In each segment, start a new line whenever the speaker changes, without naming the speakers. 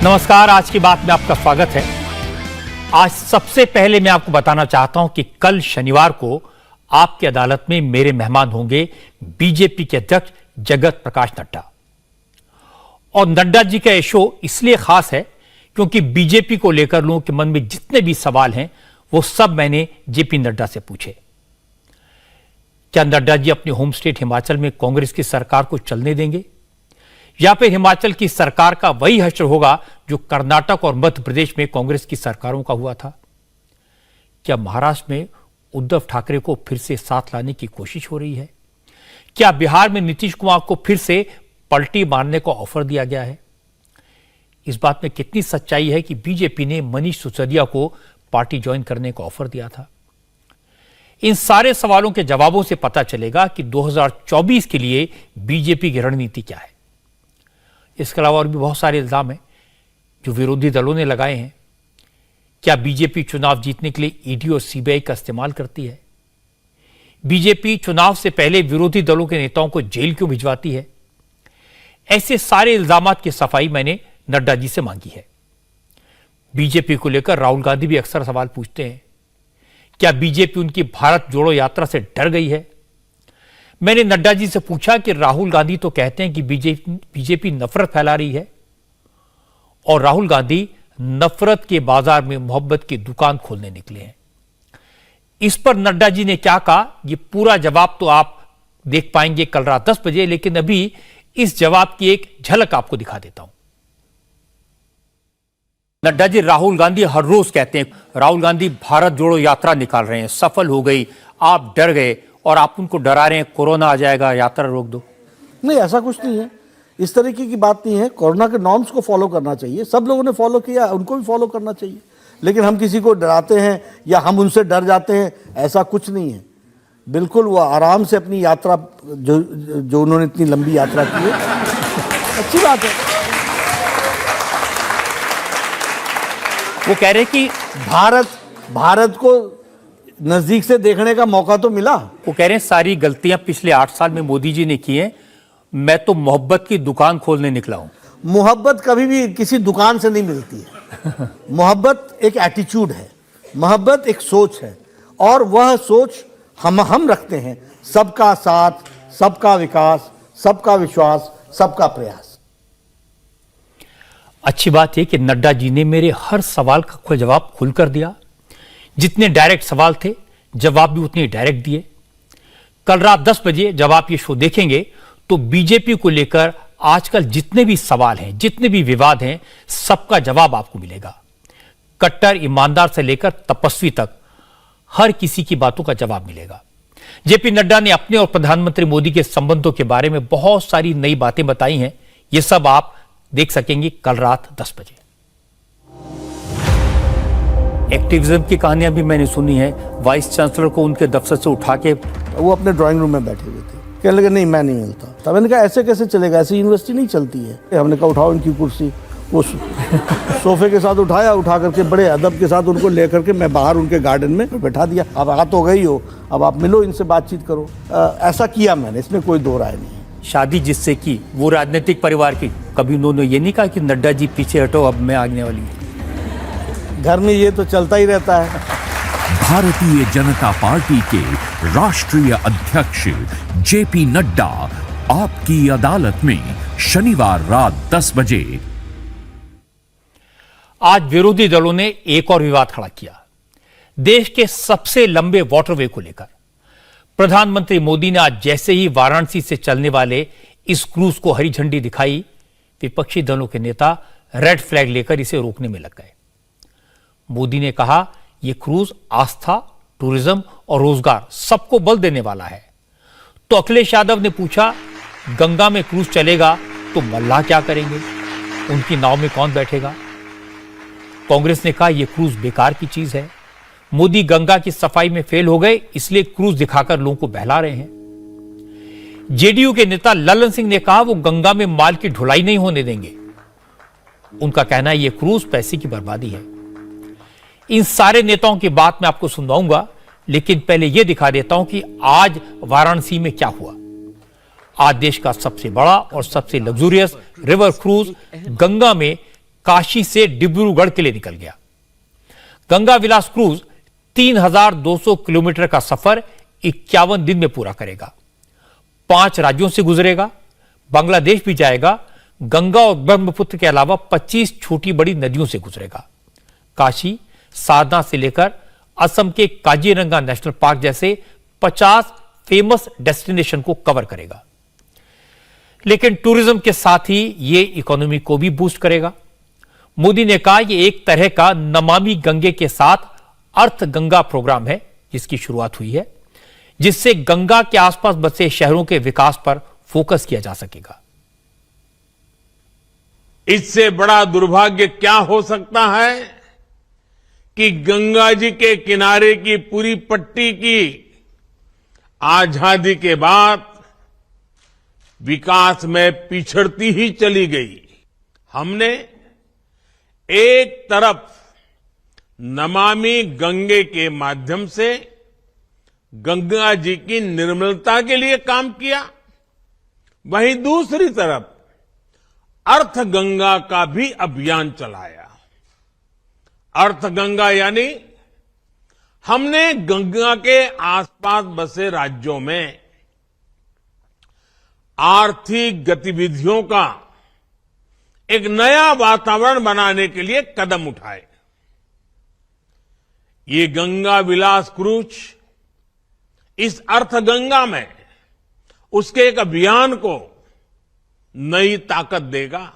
नमस्कार, आज की बात में आपका स्वागत है। आज सबसे पहले मैं आपको बताना चाहता हूं कि कल शनिवार को आपकी अदालत में मेरे मेहमान होंगे बीजेपी के अध्यक्ष जगत प्रकाश नड्डा। और नड्डा जी का यह शो इसलिए खास है क्योंकि बीजेपी को लेकर लोगों के मन में जितने भी सवाल हैं वो सब मैंने जेपी नड्डा से पूछे। क्या नड्डा जी अपने होम स्टेट हिमाचल में कांग्रेस की सरकार को चलने देंगे, या फिर हिमाचल की सरकार का वही हश्र होगा जो कर्नाटक और मध्य प्रदेश में कांग्रेस की सरकारों का हुआ था? क्या महाराष्ट्र में उद्धव ठाकरे को फिर से साथ लाने की कोशिश हो रही है? क्या बिहार में नीतीश कुमार को फिर से पलटी मारने का ऑफर दिया गया है? इस बात में कितनी सच्चाई है कि बीजेपी ने मनीष सिसोदिया को पार्टी ज्वाइन करने का ऑफर दिया था? इन सारे सवालों के जवाबों से पता चलेगा कि 2024 के लिए बीजेपी की रणनीति क्या है। इसके अलावा और भी बहुत सारे इल्जाम हैं जो विरोधी दलों ने लगाए हैं। क्या बीजेपी चुनाव जीतने के लिए ईडी और सीबीआई का इस्तेमाल करती है? बीजेपी चुनाव से पहले विरोधी दलों के नेताओं को जेल क्यों भिजवाती है? ऐसे सारे इल्जामात की सफाई मैंने नड्डा जी से मांगी है। बीजेपी को लेकर राहुल गांधी भी अक्सर सवाल पूछते हैं। क्या बीजेपी उनकी भारत जोड़ो यात्रा से डर गई है? मैंने नड्डा जी से पूछा कि राहुल गांधी तो कहते हैं कि बीजेपी नफरत फैला रही है, और राहुल गांधी नफरत के बाजार में मोहब्बत की दुकान खोलने निकले हैं। इस पर नड्डा जी ने क्या कहा, ये पूरा जवाब तो आप देख पाएंगे कल रात 10 बजे, लेकिन अभी इस जवाब की एक झलक आपको दिखा देता हूं। नड्डा जी, राहुल गांधी हर रोज कहते हैं राहुल गांधी भारत जोड़ो यात्रा निकाल रहे हैं, सफल हो गई, आप डर गए और आप उनको डरा रहे हैं कोरोना आ जाएगा, यात्रा रोक दो।
नहीं, ऐसा कुछ नहीं है, इस तरीके की बात नहीं है। कोरोना के नॉर्म्स को फॉलो करना चाहिए, सब लोगों ने फॉलो किया, उनको भी फॉलो करना चाहिए। लेकिन हम किसी को डराते हैं या हम उनसे डर जाते हैं, ऐसा कुछ नहीं है। बिल्कुल वो आराम से अपनी यात्रा जो उन्होंने इतनी लंबी यात्रा की है, अच्छी बात है।
वो कह रहे कि
भारत को नजदीक से देखने का मौका तो मिला।
वो कह रहे हैं सारी गलतियां पिछले 8 साल में मोदी जी ने की हैं, मैं तो मोहब्बत की दुकान खोलने निकला हूं।
मोहब्बत कभी भी किसी दुकान से नहीं मिलती है। मोहब्बत एक एटीट्यूड है, मोहब्बत एक सोच है, और वह सोच हम रखते हैं। सबका साथ, सबका विकास, सबका विश्वास, सबका प्रयास।
अच्छी बात यह कि नड्डा जी ने मेरे हर सवाल का जवाब खुलकर दिया। जितने डायरेक्ट सवाल थे, जवाब भी उतने डायरेक्ट दिए। कल रात 10 बजे जब आप ये शो देखेंगे तो बीजेपी को लेकर आजकल जितने भी सवाल हैं, जितने भी विवाद हैं, सबका जवाब आपको मिलेगा। कट्टर ईमानदार से लेकर तपस्वी तक हर किसी की बातों का जवाब मिलेगा। जेपी नड्डा ने अपने और प्रधानमंत्री मोदी के संबंधों के बारे में बहुत सारी नई बातें बताई हैं। ये सब आप देख सकेंगे कल रात 10 बजे। एक्टिविज्म की कहानियां भी मैंने सुनी है। वाइस चांसलर को उनके दफ्तर से उठा के
वो अपने ड्राइंग रूम में बैठे हुए थे, कहने लगे नहीं मैं नहीं मिलता। तब मैंने कहा ऐसे कैसे चलेगा, ऐसी यूनिवर्सिटी नहीं चलती है। हमने कहा उठाओ इनकी कुर्सी, वो सोफे के साथ उठाया, उठा करके बड़े अदब के साथ उनको लेकर के मैं बाहर उनके गार्डन में बैठा दिया। अब आ तो गई हो, अब आप मिलो, इनसे बातचीत करो। ऐसा किया मैंने, इसमें कोई दो राय नहीं है।
शादी जिससे की वो राजनीतिक परिवार की, कभी उन्होंने ये नहीं कहा कि नड्डा जी पीछे हटो, अब मैं आने वाली हूँ।
घर में ये तो चलता ही रहता है।
भारतीय जनता पार्टी के राष्ट्रीय अध्यक्ष जेपी नड्डा आपकी अदालत में शनिवार रात 10 बजे।
आज विरोधी दलों ने एक और विवाद खड़ा किया, देश के सबसे लंबे वाटरवे को लेकर। प्रधानमंत्री मोदी ने आज जैसे ही वाराणसी से चलने वाले इस क्रूज को हरी झंडी दिखाई, विपक्षी दलों के नेता रेड फ्लैग लेकर इसे रोकने में लग गए। मोदी ने कहा यह क्रूज आस्था, टूरिज्म और रोजगार सबको बल देने वाला है। तो अखिलेश यादव ने पूछा, गंगा में क्रूज चलेगा तो मल्लाह क्या करेंगे, उनकी नाव में कौन बैठेगा? कांग्रेस ने कहा यह क्रूज बेकार की चीज है, मोदी गंगा की सफाई में फेल हो गए, इसलिए क्रूज दिखाकर लोगों को बहला रहे हैं। जेडीयू के नेता ललन सिंह ने कहा वो गंगा में माल की ढुलाई नहीं होने देंगे। उनका कहना है यह क्रूज पैसे की बर्बादी है। इन सारे नेताओं की बात मैं आपको सुनवाऊंगा, लेकिन पहले यह दिखा देता हूं कि आज वाराणसी में क्या हुआ। आज देश का सबसे बड़ा और सबसे लग्जूरियस रिवर क्रूज गंगा में काशी से डिब्रूगढ़ के लिए निकल गया। गंगा विलास क्रूज 3200 किलोमीटर का सफर 51 दिन में पूरा करेगा। 5 राज्यों से गुजरेगा, बांग्लादेश भी जाएगा। गंगा और ब्रह्मपुत्र के अलावा 25 छोटी बड़ी नदियों से गुजरेगा। काशी, साधना से लेकर असम के काजीरंगा नेशनल पार्क जैसे 50 फेमस डेस्टिनेशन को कवर करेगा। लेकिन टूरिज्म के साथ ही यह इकोनॉमी को भी बूस्ट करेगा। मोदी ने कहा यह एक तरह का नमामि गंगे के साथ अर्थ गंगा प्रोग्राम है जिसकी शुरुआत हुई है, जिससे गंगा के आसपास बसे शहरों के विकास पर फोकस किया जा सकेगा।
इससे बड़ा दुर्भाग्य क्या हो सकता है कि गंगा जी के किनारे की पूरी पट्टी की आजादी के बाद विकास में पिछड़ती ही चली गई। हमने एक तरफ नमामि गंगे के माध्यम से गंगा जी की निर्मलता के लिए काम किया, वहीं दूसरी तरफ अर्थ गंगा का भी अभियान चलाया। अर्थ गंगा यानी हमने गंगा के आसपास बसे राज्यों में आर्थिक गतिविधियों का एक नया वातावरण बनाने के लिए कदम उठाए। ये गंगा विलास क्रूज इस अर्थ गंगा में उसके एक अभियान को नई ताकत देगा।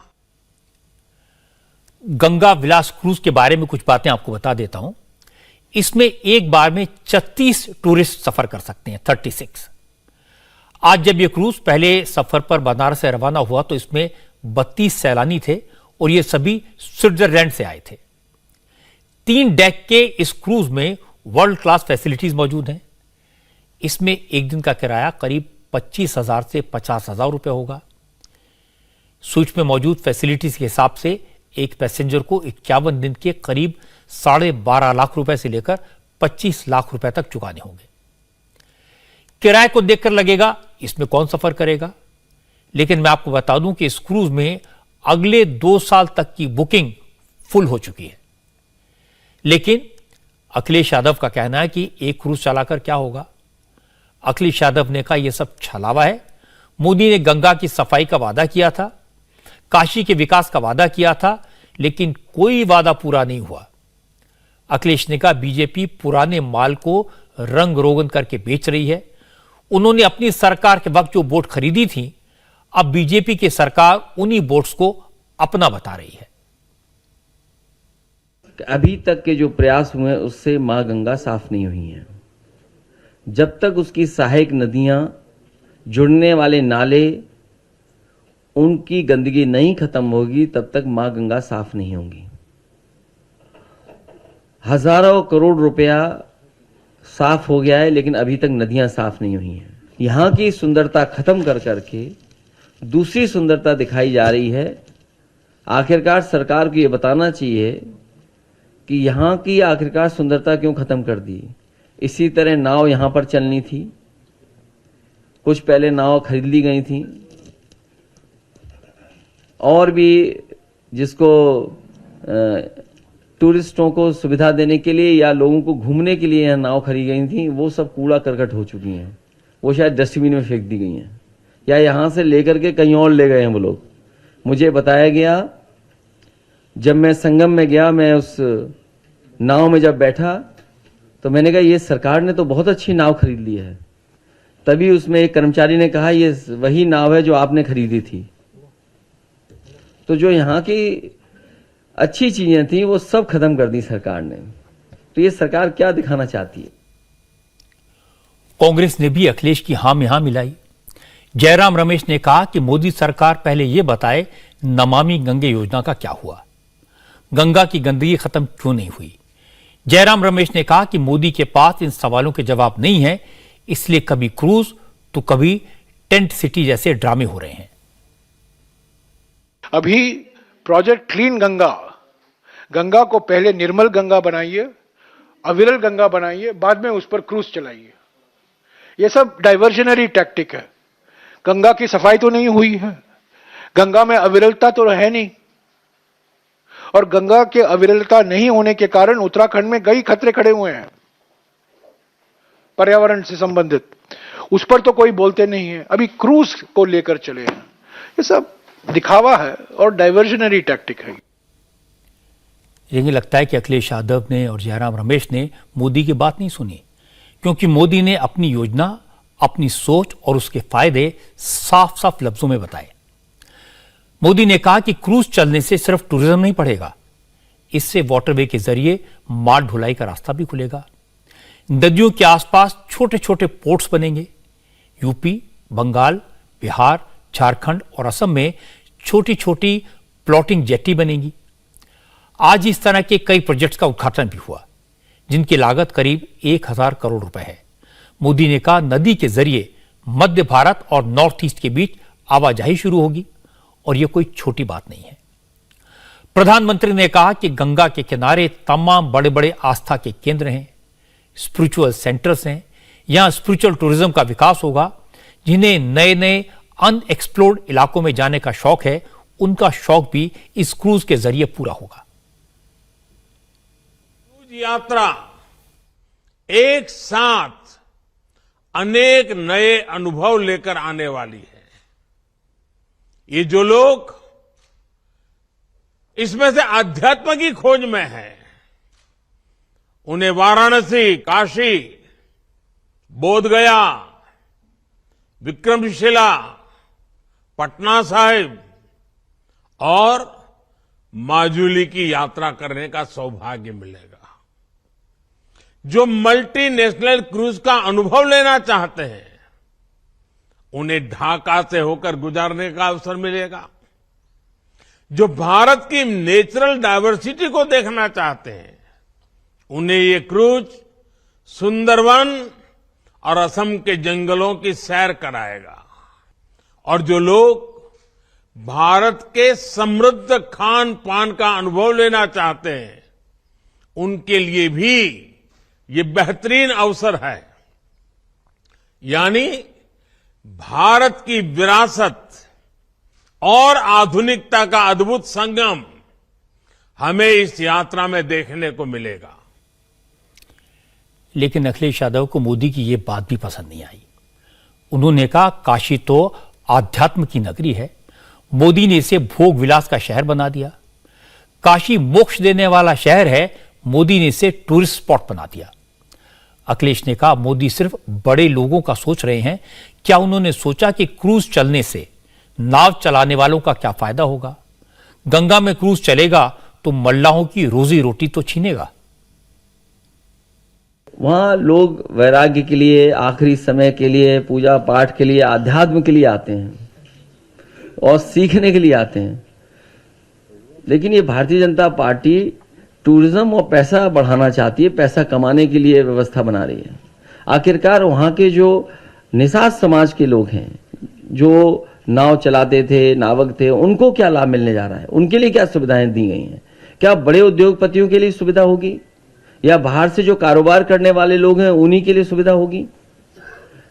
गंगा विलास क्रूज के बारे में कुछ बातें आपको बता देता हूं। इसमें एक बार में 36 टूरिस्ट सफर कर सकते हैं, 36। आज जब यह क्रूज पहले सफर पर बनारस से रवाना हुआ तो इसमें 32 सैलानी थे और ये सभी स्विट्जरलैंड से आए थे। 3 डेक के इस क्रूज में वर्ल्ड क्लास फैसिलिटीज मौजूद हैं। इसमें एक दिन का किराया करीब 25,000 से 50,000 रुपए होगा। स्विच में मौजूद फैसिलिटीज के हिसाब से एक पैसेंजर को 51 दिन के करीब 12.5 लाख रुपए से लेकर 25 लाख रुपए तक चुकाने होंगे। किराए को देखकर लगेगा इसमें कौन सफर करेगा, लेकिन मैं आपको बता दूं कि इस क्रूज में अगले 2 साल तक की बुकिंग फुल हो चुकी है। लेकिन अखिलेश यादव का कहना है कि एक क्रूज चलाकर क्या होगा। अखिलेश यादव ने कहा यह सब छलावा है। मोदी ने गंगा की सफाई का वादा किया था, काशी के विकास का वादा किया था, लेकिन कोई वादा पूरा नहीं हुआ। अखिलेश ने कहा बीजेपी पुराने माल को रंग रोगन करके बेच रही है। उन्होंने अपनी सरकार के वक्त जो बोट खरीदी थी, अब बीजेपी की सरकार उन्हीं बोट्स को अपना बता रही है।
अभी तक के जो प्रयास हुए उससे मां गंगा साफ नहीं हुई है। जब तक उसकी सहायक नदियां, जुड़ने वाले नाले, उनकी गंदगी नहीं खत्म होगी तब तक मां गंगा साफ नहीं होगी। हजारों करोड़ रुपया साफ हो गया है लेकिन अभी तक नदियां साफ नहीं हुई हैं। यहां की सुंदरता खत्म कर करके दूसरी सुंदरता दिखाई जा रही है। आखिरकार सरकार को यह बताना चाहिए कि यहां की आखिरकार सुंदरता क्यों खत्म कर दी। इसी तरह नाव यहां पर चलनी थी, कुछ पहले नाव खरीद ली गई थी, और भी जिसको टूरिस्टों को सुविधा देने के लिए या लोगों को घूमने के लिए यहाँ नाव खरीदी गई थी, वो सब कूड़ा करकट हो चुकी हैं। वो शायद डस्टबिन में फेंक दी गई हैं या यहाँ से लेकर के कहीं और ले गए हैं वो लोग। मुझे बताया गया, जब मैं संगम में गया, मैं उस नाव में जब बैठा तो मैंने कहा ये सरकार ने तो बहुत अच्छी नाव खरीद ली है। तभी उसमें एक कर्मचारी ने कहा ये वही नाव है जो आपने खरीदी थी। तो जो यहाँ की अच्छी चीजें थी वो सब खत्म कर दी सरकार ने। तो ये सरकार क्या दिखाना चाहती है।
कांग्रेस ने भी अखिलेश की हां में हां मिलाई। जयराम रमेश ने कहा कि मोदी सरकार पहले यह बताए नमामि गंगे योजना का क्या हुआ, गंगा की गंदगी खत्म क्यों नहीं हुई। जयराम रमेश ने कहा कि मोदी के पास इन सवालों के जवाब नहीं है, इसलिए कभी क्रूज तो कभी टेंट सिटी जैसे ड्रामे हो रहे हैं।
अभी प्रोजेक्ट क्लीन गंगा, गंगा को पहले निर्मल गंगा बनाइए, अविरल गंगा बनाइए, बाद में उस पर क्रूज चलाइए। ये सब डाइवर्जनरी टैक्टिक है। गंगा की सफाई तो नहीं हुई है, गंगा में अविरलता तो है नहीं, और गंगा के अविरलता नहीं होने के कारण उत्तराखंड में कई खतरे खड़े हुए हैं पर्यावरण से संबंधित। उस पर तो कोई बोलते नहीं है। अभी क्रूज को लेकर चले हैं। ये सब दिखावा है और डाइवर्जनरी टैक्टिक है।
लेकिन लगता है कि अखिलेश यादव ने और जयराम रमेश ने मोदी की बात नहीं सुनी, क्योंकि मोदी ने अपनी योजना, अपनी सोच और उसके फायदे साफ साफ लफ्जों में बताए। मोदी ने कहा कि क्रूज चलने से सिर्फ टूरिज्म नहीं बढ़ेगा, इससे वाटरवे के जरिए माल ढुलाई का रास्ता भी खुलेगा। नदियों के आसपास छोटे छोटे पोर्ट्स बनेंगे। यूपी, बंगाल, बिहार, झारखंड और असम में छोटी छोटी प्लॉटिंग जेट्टी बनेगी। आज इस तरह के कई प्रोजेक्ट्स का उद्घाटन भी हुआ, जिनकी लागत करीब 1000 करोड़ रुपए है। मोदी ने कहा नदी के जरिए मध्य भारत और नॉर्थ ईस्ट के बीच आवाजाही शुरू होगी और यह कोई छोटी बात नहीं है। प्रधानमंत्री ने कहा कि गंगा के किनारे तमाम बड़े बड़े आस्था के केंद्र हैं, स्पिरिचुअल सेंटर्स हैं। यहां स्पिरिचुअल टूरिज्म का विकास होगा। जिन्हें नए नए अनएक्सप्लोर्ड इलाकों में जाने का शौक है, उनका शौक भी इस क्रूज के जरिए पूरा होगा।
क्रूज यात्रा एक साथ अनेक नए अनुभव लेकर आने वाली है। ये जो लोग इसमें से अध्यात्म की खोज में हैं, उन्हें वाराणसी, काशी, बोधगया, विक्रमशिला, पटना साहिब और माजुली की यात्रा करने का सौभाग्य मिलेगा। जो मल्टीनेशनल क्रूज का अनुभव लेना चाहते हैं, उन्हें ढाका से होकर गुजरने का अवसर मिलेगा। जो भारत की नेचुरल डायवर्सिटी को देखना चाहते हैं, उन्हें ये क्रूज सुंदरवन और असम के जंगलों की सैर कराएगा। और जो लोग भारत के समृद्ध खान पान का अनुभव लेना चाहते हैं, उनके लिए भी ये बेहतरीन अवसर है। यानी भारत की विरासत और आधुनिकता का अद्भुत संगम हमें इस यात्रा में देखने को मिलेगा।
लेकिन अखिलेश यादव को मोदी की यह बात भी पसंद नहीं आई। उन्होंने कहा काशी तो आध्यात्म की नगरी है, मोदी ने इसे भोग विलास का शहर बना दिया। काशी मोक्ष देने वाला शहर है, मोदी ने इसे टूरिस्ट स्पॉट बना दिया। अखिलेश ने कहा मोदी सिर्फ बड़े लोगों का सोच रहे हैं। क्या उन्होंने सोचा कि क्रूज चलने से नाव चलाने वालों का क्या फायदा होगा? गंगा में क्रूज चलेगा तो मल्लाहों की रोजी रोटी तो छीनेगा।
वहाँ लोग वैराग्य के लिए, आखिरी समय के लिए, पूजा पाठ के लिए, आध्यात्म के लिए आते हैं और सीखने के लिए आते हैं। लेकिन ये भारतीय जनता पार्टी टूरिज्म और पैसा बढ़ाना चाहती है, पैसा कमाने के लिए व्यवस्था बना रही है। आखिरकार वहाँ के जो निषाद समाज के लोग हैं, जो नाव चलाते थे, नावक थे, उनको क्या लाभ मिलने जा रहा है? उनके लिए क्या सुविधाएं दी गई हैं? क्या बड़े उद्योगपतियों के लिए सुविधा होगी या बाहर से जो कारोबार करने वाले लोग हैं उन्हीं के लिए सुविधा होगी?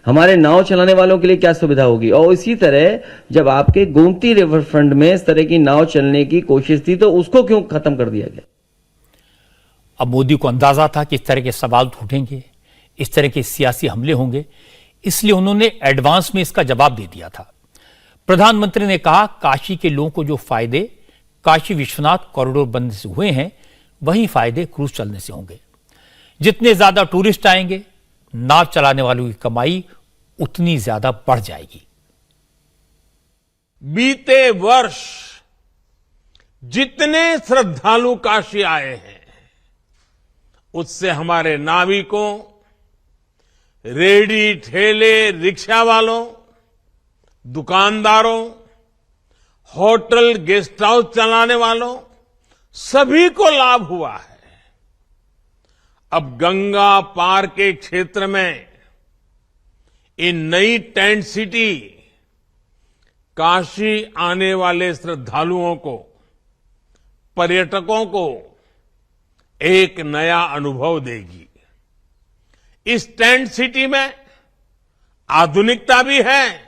हमारे नाव चलाने वालों के लिए क्या सुविधा होगी? और इसी तरह जब आपके गोमती रिवर फ्रंट में इस तरह की नाव चलने की कोशिश थी तो उसको क्यों खत्म कर दिया गया?
अब मोदी को अंदाजा था कि इस तरह के सवाल उठेंगे, इस तरह के सियासी हमले होंगे, इसलिए उन्होंने एडवांस में इसका जवाब दे दिया था। प्रधानमंत्री ने कहा काशी के लोगों को जो फायदे काशी विश्वनाथ कॉरिडोर बनने से हुए हैं, वही फायदे क्रूज चलने से होंगे। जितने ज्यादा टूरिस्ट आएंगे, नाव चलाने वालों की कमाई उतनी ज्यादा बढ़ जाएगी।
बीते वर्ष जितने श्रद्धालु काशी आए हैं, उससे हमारे नाविकों, रेडी ठेले रिक्शा वालों, दुकानदारों, होटल गेस्ट हाउस चलाने वालों, सभी को लाभ हुआ है। अब गंगा पार के क्षेत्र में इन नई टेंट सिटी काशी आने वाले श्रद्धालुओं को, पर्यटकों को एक नया अनुभव देगी। इस टेंट सिटी में आधुनिकता भी है,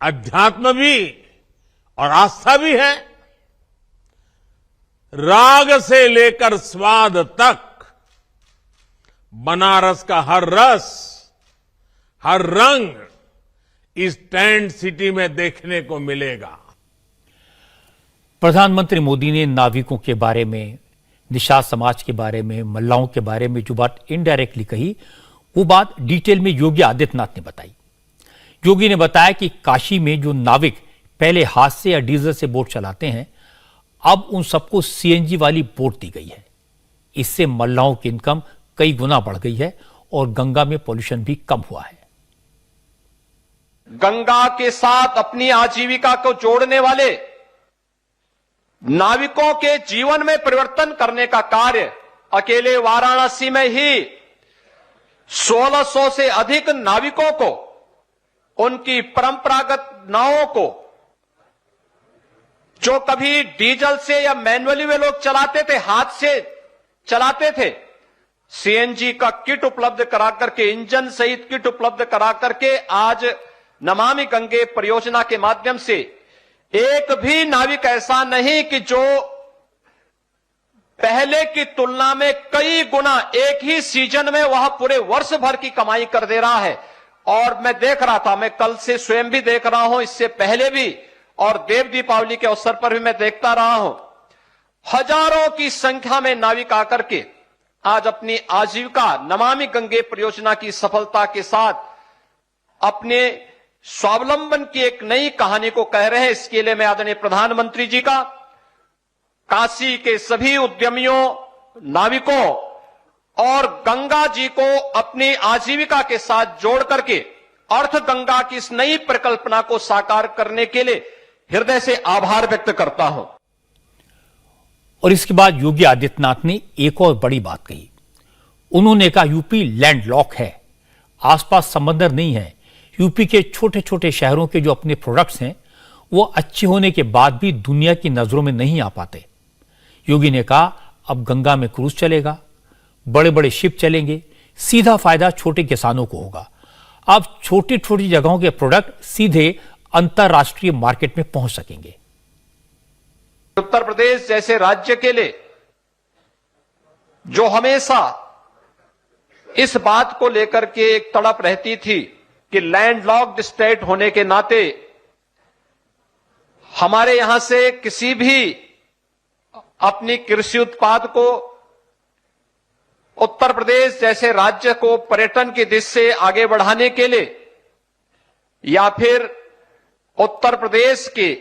अध्यात्म भी और आस्था भी है। राग से लेकर स्वाद तक बनारस का हर रस, हर रंग इस टेंट सिटी में देखने को मिलेगा।
प्रधानमंत्री मोदी ने नाविकों के बारे में, निषाद समाज के बारे में, मल्लाहों के बारे में जो बात इनडायरेक्टली कही, वो बात डिटेल में योगी आदित्यनाथ ने बताई। योगी ने बताया कि काशी में जो नाविक पहले हाथ से या डीजल से बोट चलाते हैं, अब उन सबको सीएनजी वाली बोट दी गई है। इससे मल्लाहों की इनकम कई गुना बढ़ गई है और गंगा में पॉल्यूशन भी कम हुआ है।
गंगा के साथ अपनी आजीविका को जोड़ने वाले नाविकों के जीवन में परिवर्तन करने का कार्य अकेले वाराणसी में ही 1600 से अधिक नाविकों को, उनकी परंपरागत नावों को, जो कभी डीजल से या मैनुअली वे लोग चलाते थे, हाथ से चलाते थे, सीएनजी का किट उपलब्ध करा करके, इंजन सहित किट उपलब्ध करा करके आज नमामि गंगे परियोजना के माध्यम से एक भी नाविक ऐसा नहीं कि जो पहले की तुलना में कई गुना एक ही सीजन में वह पूरे वर्ष भर की कमाई कर दे रहा है। और मैं देख रहा था, मैं कल से स्वयं भी देख रहा हूं, इससे पहले भी और देव दीपावली के अवसर पर भी मैं देखता रहा हूं, हजारों की संख्या में नाविक आकर के आज अपनी आजीविका नमामि गंगे परियोजना की सफलता के साथ अपने स्वावलंबन की एक नई कहानी को कह रहे हैं। इसके लिए मैं आदरणीय प्रधानमंत्री जी का, काशी के सभी उद्यमियों, नाविकों और गंगा जी को अपनी आजीविका के साथ जोड़ करके अर्थ गंगा की इस नई परिकल्पना को साकार करने के लिए हृदय से आभार व्यक्त करता हूं।
और इसके बाद योगी आदित्यनाथ ने एक और बड़ी बात कही। उन्होंने कहा यूपी लैंडलॉक है, आसपास समंदर नहीं है। यूपी के छोटे छोटे शहरों के जो अपने प्रोडक्ट्स हैं वो अच्छे होने के बाद भी दुनिया की नजरों में नहीं आ पाते। योगी ने कहा अब गंगा में क्रूज चलेगा, बड़े बड़े शिप चलेंगे, सीधा फायदा छोटे किसानों को होगा। अब छोटी छोटी जगहों के प्रोडक्ट सीधे अंतरराष्ट्रीय मार्केट में पहुंच सकेंगे।
उत्तर प्रदेश जैसे राज्य के लिए जो हमेशा इस बात को लेकर के एक तड़प रहती थी कि लैंडलॉक्ड स्टेट होने के नाते हमारे यहां से किसी भी अपनी कृषि उत्पाद को उत्तर प्रदेश जैसे राज्य को पर्यटन की दिशा से आगे बढ़ाने के लिए या फिर उत्तर प्रदेश के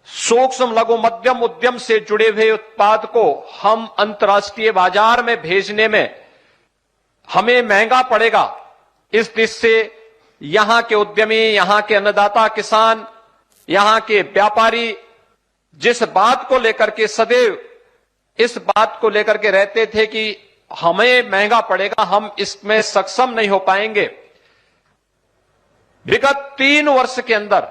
सूक्ष्म लघु मध्यम उद्यम से जुड़े हुए उत्पाद को हम अंतर्राष्ट्रीय बाजार में भेजने में हमें महंगा पड़ेगा। इस दिशा से यहां के उद्यमी, यहां के अन्नदाता किसान, यहां के व्यापारी जिस बात को लेकर के सदैव इस बात को लेकर के रहते थे कि हमें महंगा पड़ेगा, हम इसमें सक्षम नहीं हो पाएंगे। विगत 3 वर्ष के अंदर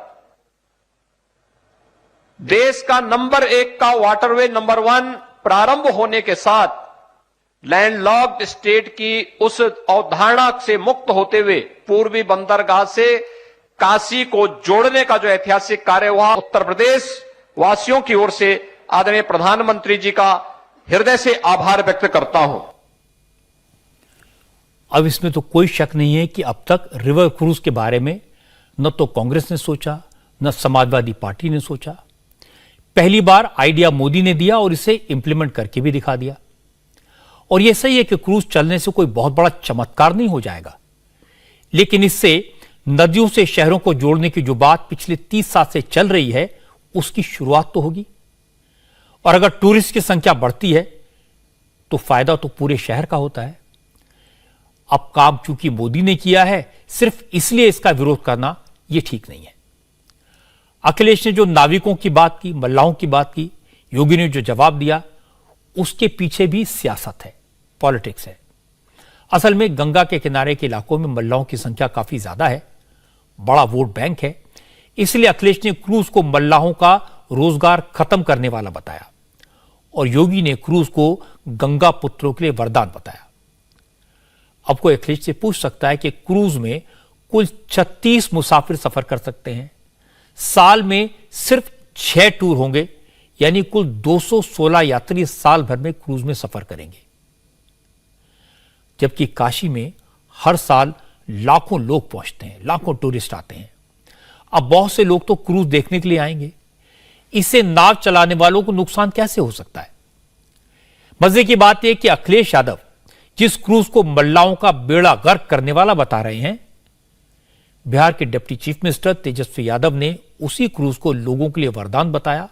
देश का नंबर 1 का वाटरवे नंबर 1 प्रारंभ होने के साथ लैंडलॉक्ड स्टेट की उस अवधारणा से मुक्त होते हुए पूर्वी बंदरगाह से काशी को जोड़ने का जो ऐतिहासिक कार्य हुआ, उत्तर प्रदेश वासियों की ओर से आदरणीय प्रधानमंत्री जी का हृदय से आभार व्यक्त करता हूं।
अब इसमें तो कोई शक नहीं है कि अब तक रिवर क्रूज के बारे में न तो कांग्रेस ने सोचा, न समाजवादी पार्टी ने सोचा। पहली बार आइडिया मोदी ने दिया और इसे इंप्लीमेंट करके भी दिखा दिया। और यह सही है कि क्रूज चलने से कोई बहुत बड़ा चमत्कार नहीं हो जाएगा, लेकिन इससे नदियों से शहरों को जोड़ने की जो बात पिछले 30 साल से चल रही है उसकी शुरुआत तो होगी। और अगर टूरिस्ट की संख्या बढ़ती है तो फायदा तो पूरे शहर का होता है। अब काम चूंकि मोदी ने किया है, सिर्फ इसलिए इसका विरोध करना यह ठीक नहीं है। अखिलेश ने जो नाविकों की बात की, मल्लाहों की बात की, योगी ने जो जवाब दिया, उसके पीछे भी सियासत है, पॉलिटिक्स है। असल में गंगा के किनारे के इलाकों में मल्लाहों की संख्या काफी ज्यादा है, बड़ा वोट बैंक है, इसलिए अखिलेश ने क्रूज को मल्लाहों का रोजगार खत्म करने वाला बताया और योगी ने क्रूज को गंगा पुत्रों के लिए वरदान बताया। अब कोई अखिलेश से पूछ सकता है कि क्रूज में कुल 36 मुसाफिर सफर कर सकते हैं, साल में सिर्फ 6 टूर होंगे, यानी कुल 216 यात्री साल भर में क्रूज में सफर करेंगे, जबकि काशी में हर साल लाखों लोग पहुंचते हैं, लाखों टूरिस्ट आते हैं। अब बहुत से लोग तो क्रूज देखने के लिए आएंगे, इससे नाव चलाने वालों को नुकसान कैसे हो सकता है? मजे की बात यह कि अखिलेश यादव जिस क्रूज को मल्लाहों का बेड़ा गर्क करने वाला बता रहे हैं, बिहार के deputy chief minister Tejashwi Yadav ने उसी क्रूज को लोगों के लिए वरदान बताया।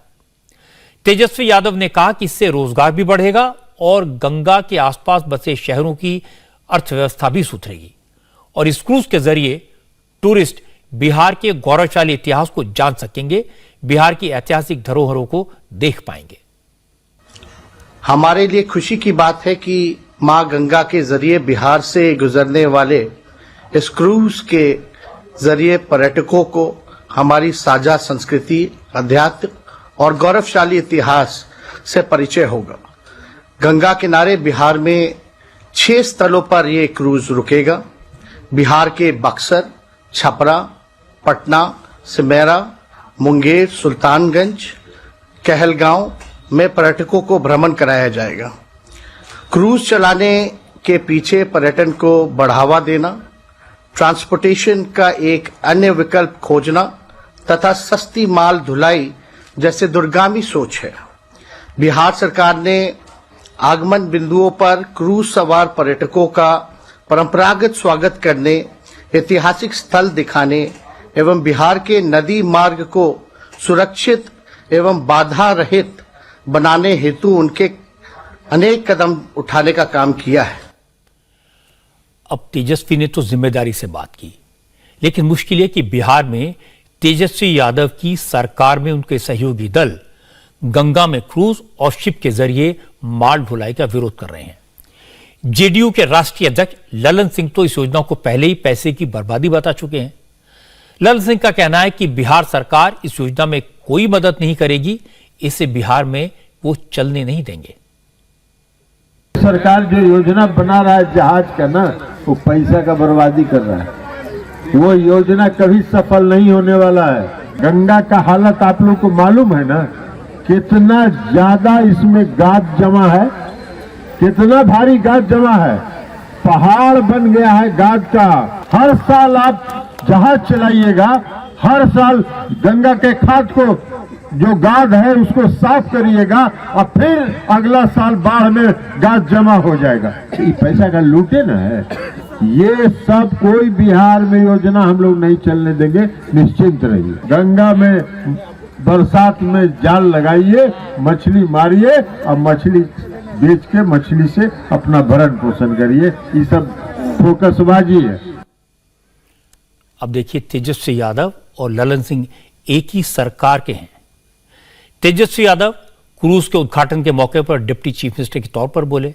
तेजस्वी यादव ने कहा कि इससे रोजगार भी बढ़ेगा और गंगा के आसपास बसे शहरों की अर्थव्यवस्था भी सुधरेगी और इस क्रूज के जरिए टूरिस्ट बिहार के गौरवशाली इतिहास को जान सकेंगे, बिहार की ऐतिहासिक धरोहरों को देख पाएंगे।
हमारे लिए खुशी की बात है कि मां गंगा के जरिए बिहार से गुजरने वाले इस क्रूज के जरिए पर्यटकों को हमारी साझा संस्कृति, अध्यात्म और गौरवशाली इतिहास से परिचय होगा। गंगा किनारे बिहार में 6 स्थलों पर यह क्रूज रुकेगा। बिहार के बक्सर, छपरा, पटना, सिमेरा, मुंगेर, सुल्तानगंज, कहलगांव में पर्यटकों को भ्रमण कराया जाएगा। क्रूज चलाने के पीछे पर्यटन को बढ़ावा देना, ट्रांसपोर्टेशन का एक अन्य विकल्प खोजना तथा सस्ती माल ढुलाई जैसे दूरगामी सोच है। बिहार सरकार ने आगमन बिंदुओं पर क्रूज सवार पर्यटकों का परंपरागत स्वागत करने, ऐतिहासिक स्थल दिखाने एवं बिहार के नदी मार्ग को सुरक्षित एवं बाधा रहित बनाने हेतु उनके अनेक कदम उठाने का काम किया है।
अब तेजस्वी ने तो जिम्मेदारी से बात की, लेकिन मुश्किल है कि बिहार में तेजस्वी यादव की सरकार में उनके सहयोगी दल गंगा में क्रूज और शिप के जरिए माल ढुलाई का विरोध कर रहे हैं। जेडीयू के राष्ट्रीय अध्यक्ष ललन सिंह तो इस योजना को पहले ही पैसे की बर्बादी बता चुके हैं। ललन सिंह का कहना है कि बिहार सरकार इस योजना में कोई मदद नहीं करेगी, इसे बिहार में वो चलने नहीं देंगे।
सरकार जो योजना बना रहा है जहाज का ना, वो पैसा का बर्बादी कर रहा है। वो योजना कभी सफल नहीं होने वाला है। गंगा का हालत आप लोग को मालूम है ना, कितना ज्यादा इसमें गाद जमा है, कितना भारी गाद जमा है, पहाड़ बन गया है गाद का। हर साल आप जहाज चलाइएगा, हर साल गंगा के खाद को जो गाद है उसको साफ करिएगा और फिर अगला साल बाढ़ में गाद जमा हो जाएगा। ये पैसा का लूटे ना है। ये सब कोई बिहार में योजना हम लोग नहीं चलने देंगे, निश्चिंत रहिए। गंगा में बरसात में जाल लगाइए, मछली मारिए और मछली बेच के मछली से अपना भरण पोषण करिए। ये सब फोकसबाजी है।
अब देखिए, तेजस्वी यादव और ललन सिंह एक ही सरकार के हैं। तेजस्वी यादव क्रूज के उद्घाटन के मौके पर डिप्टी चीफ मिनिस्टर के तौर पर बोले,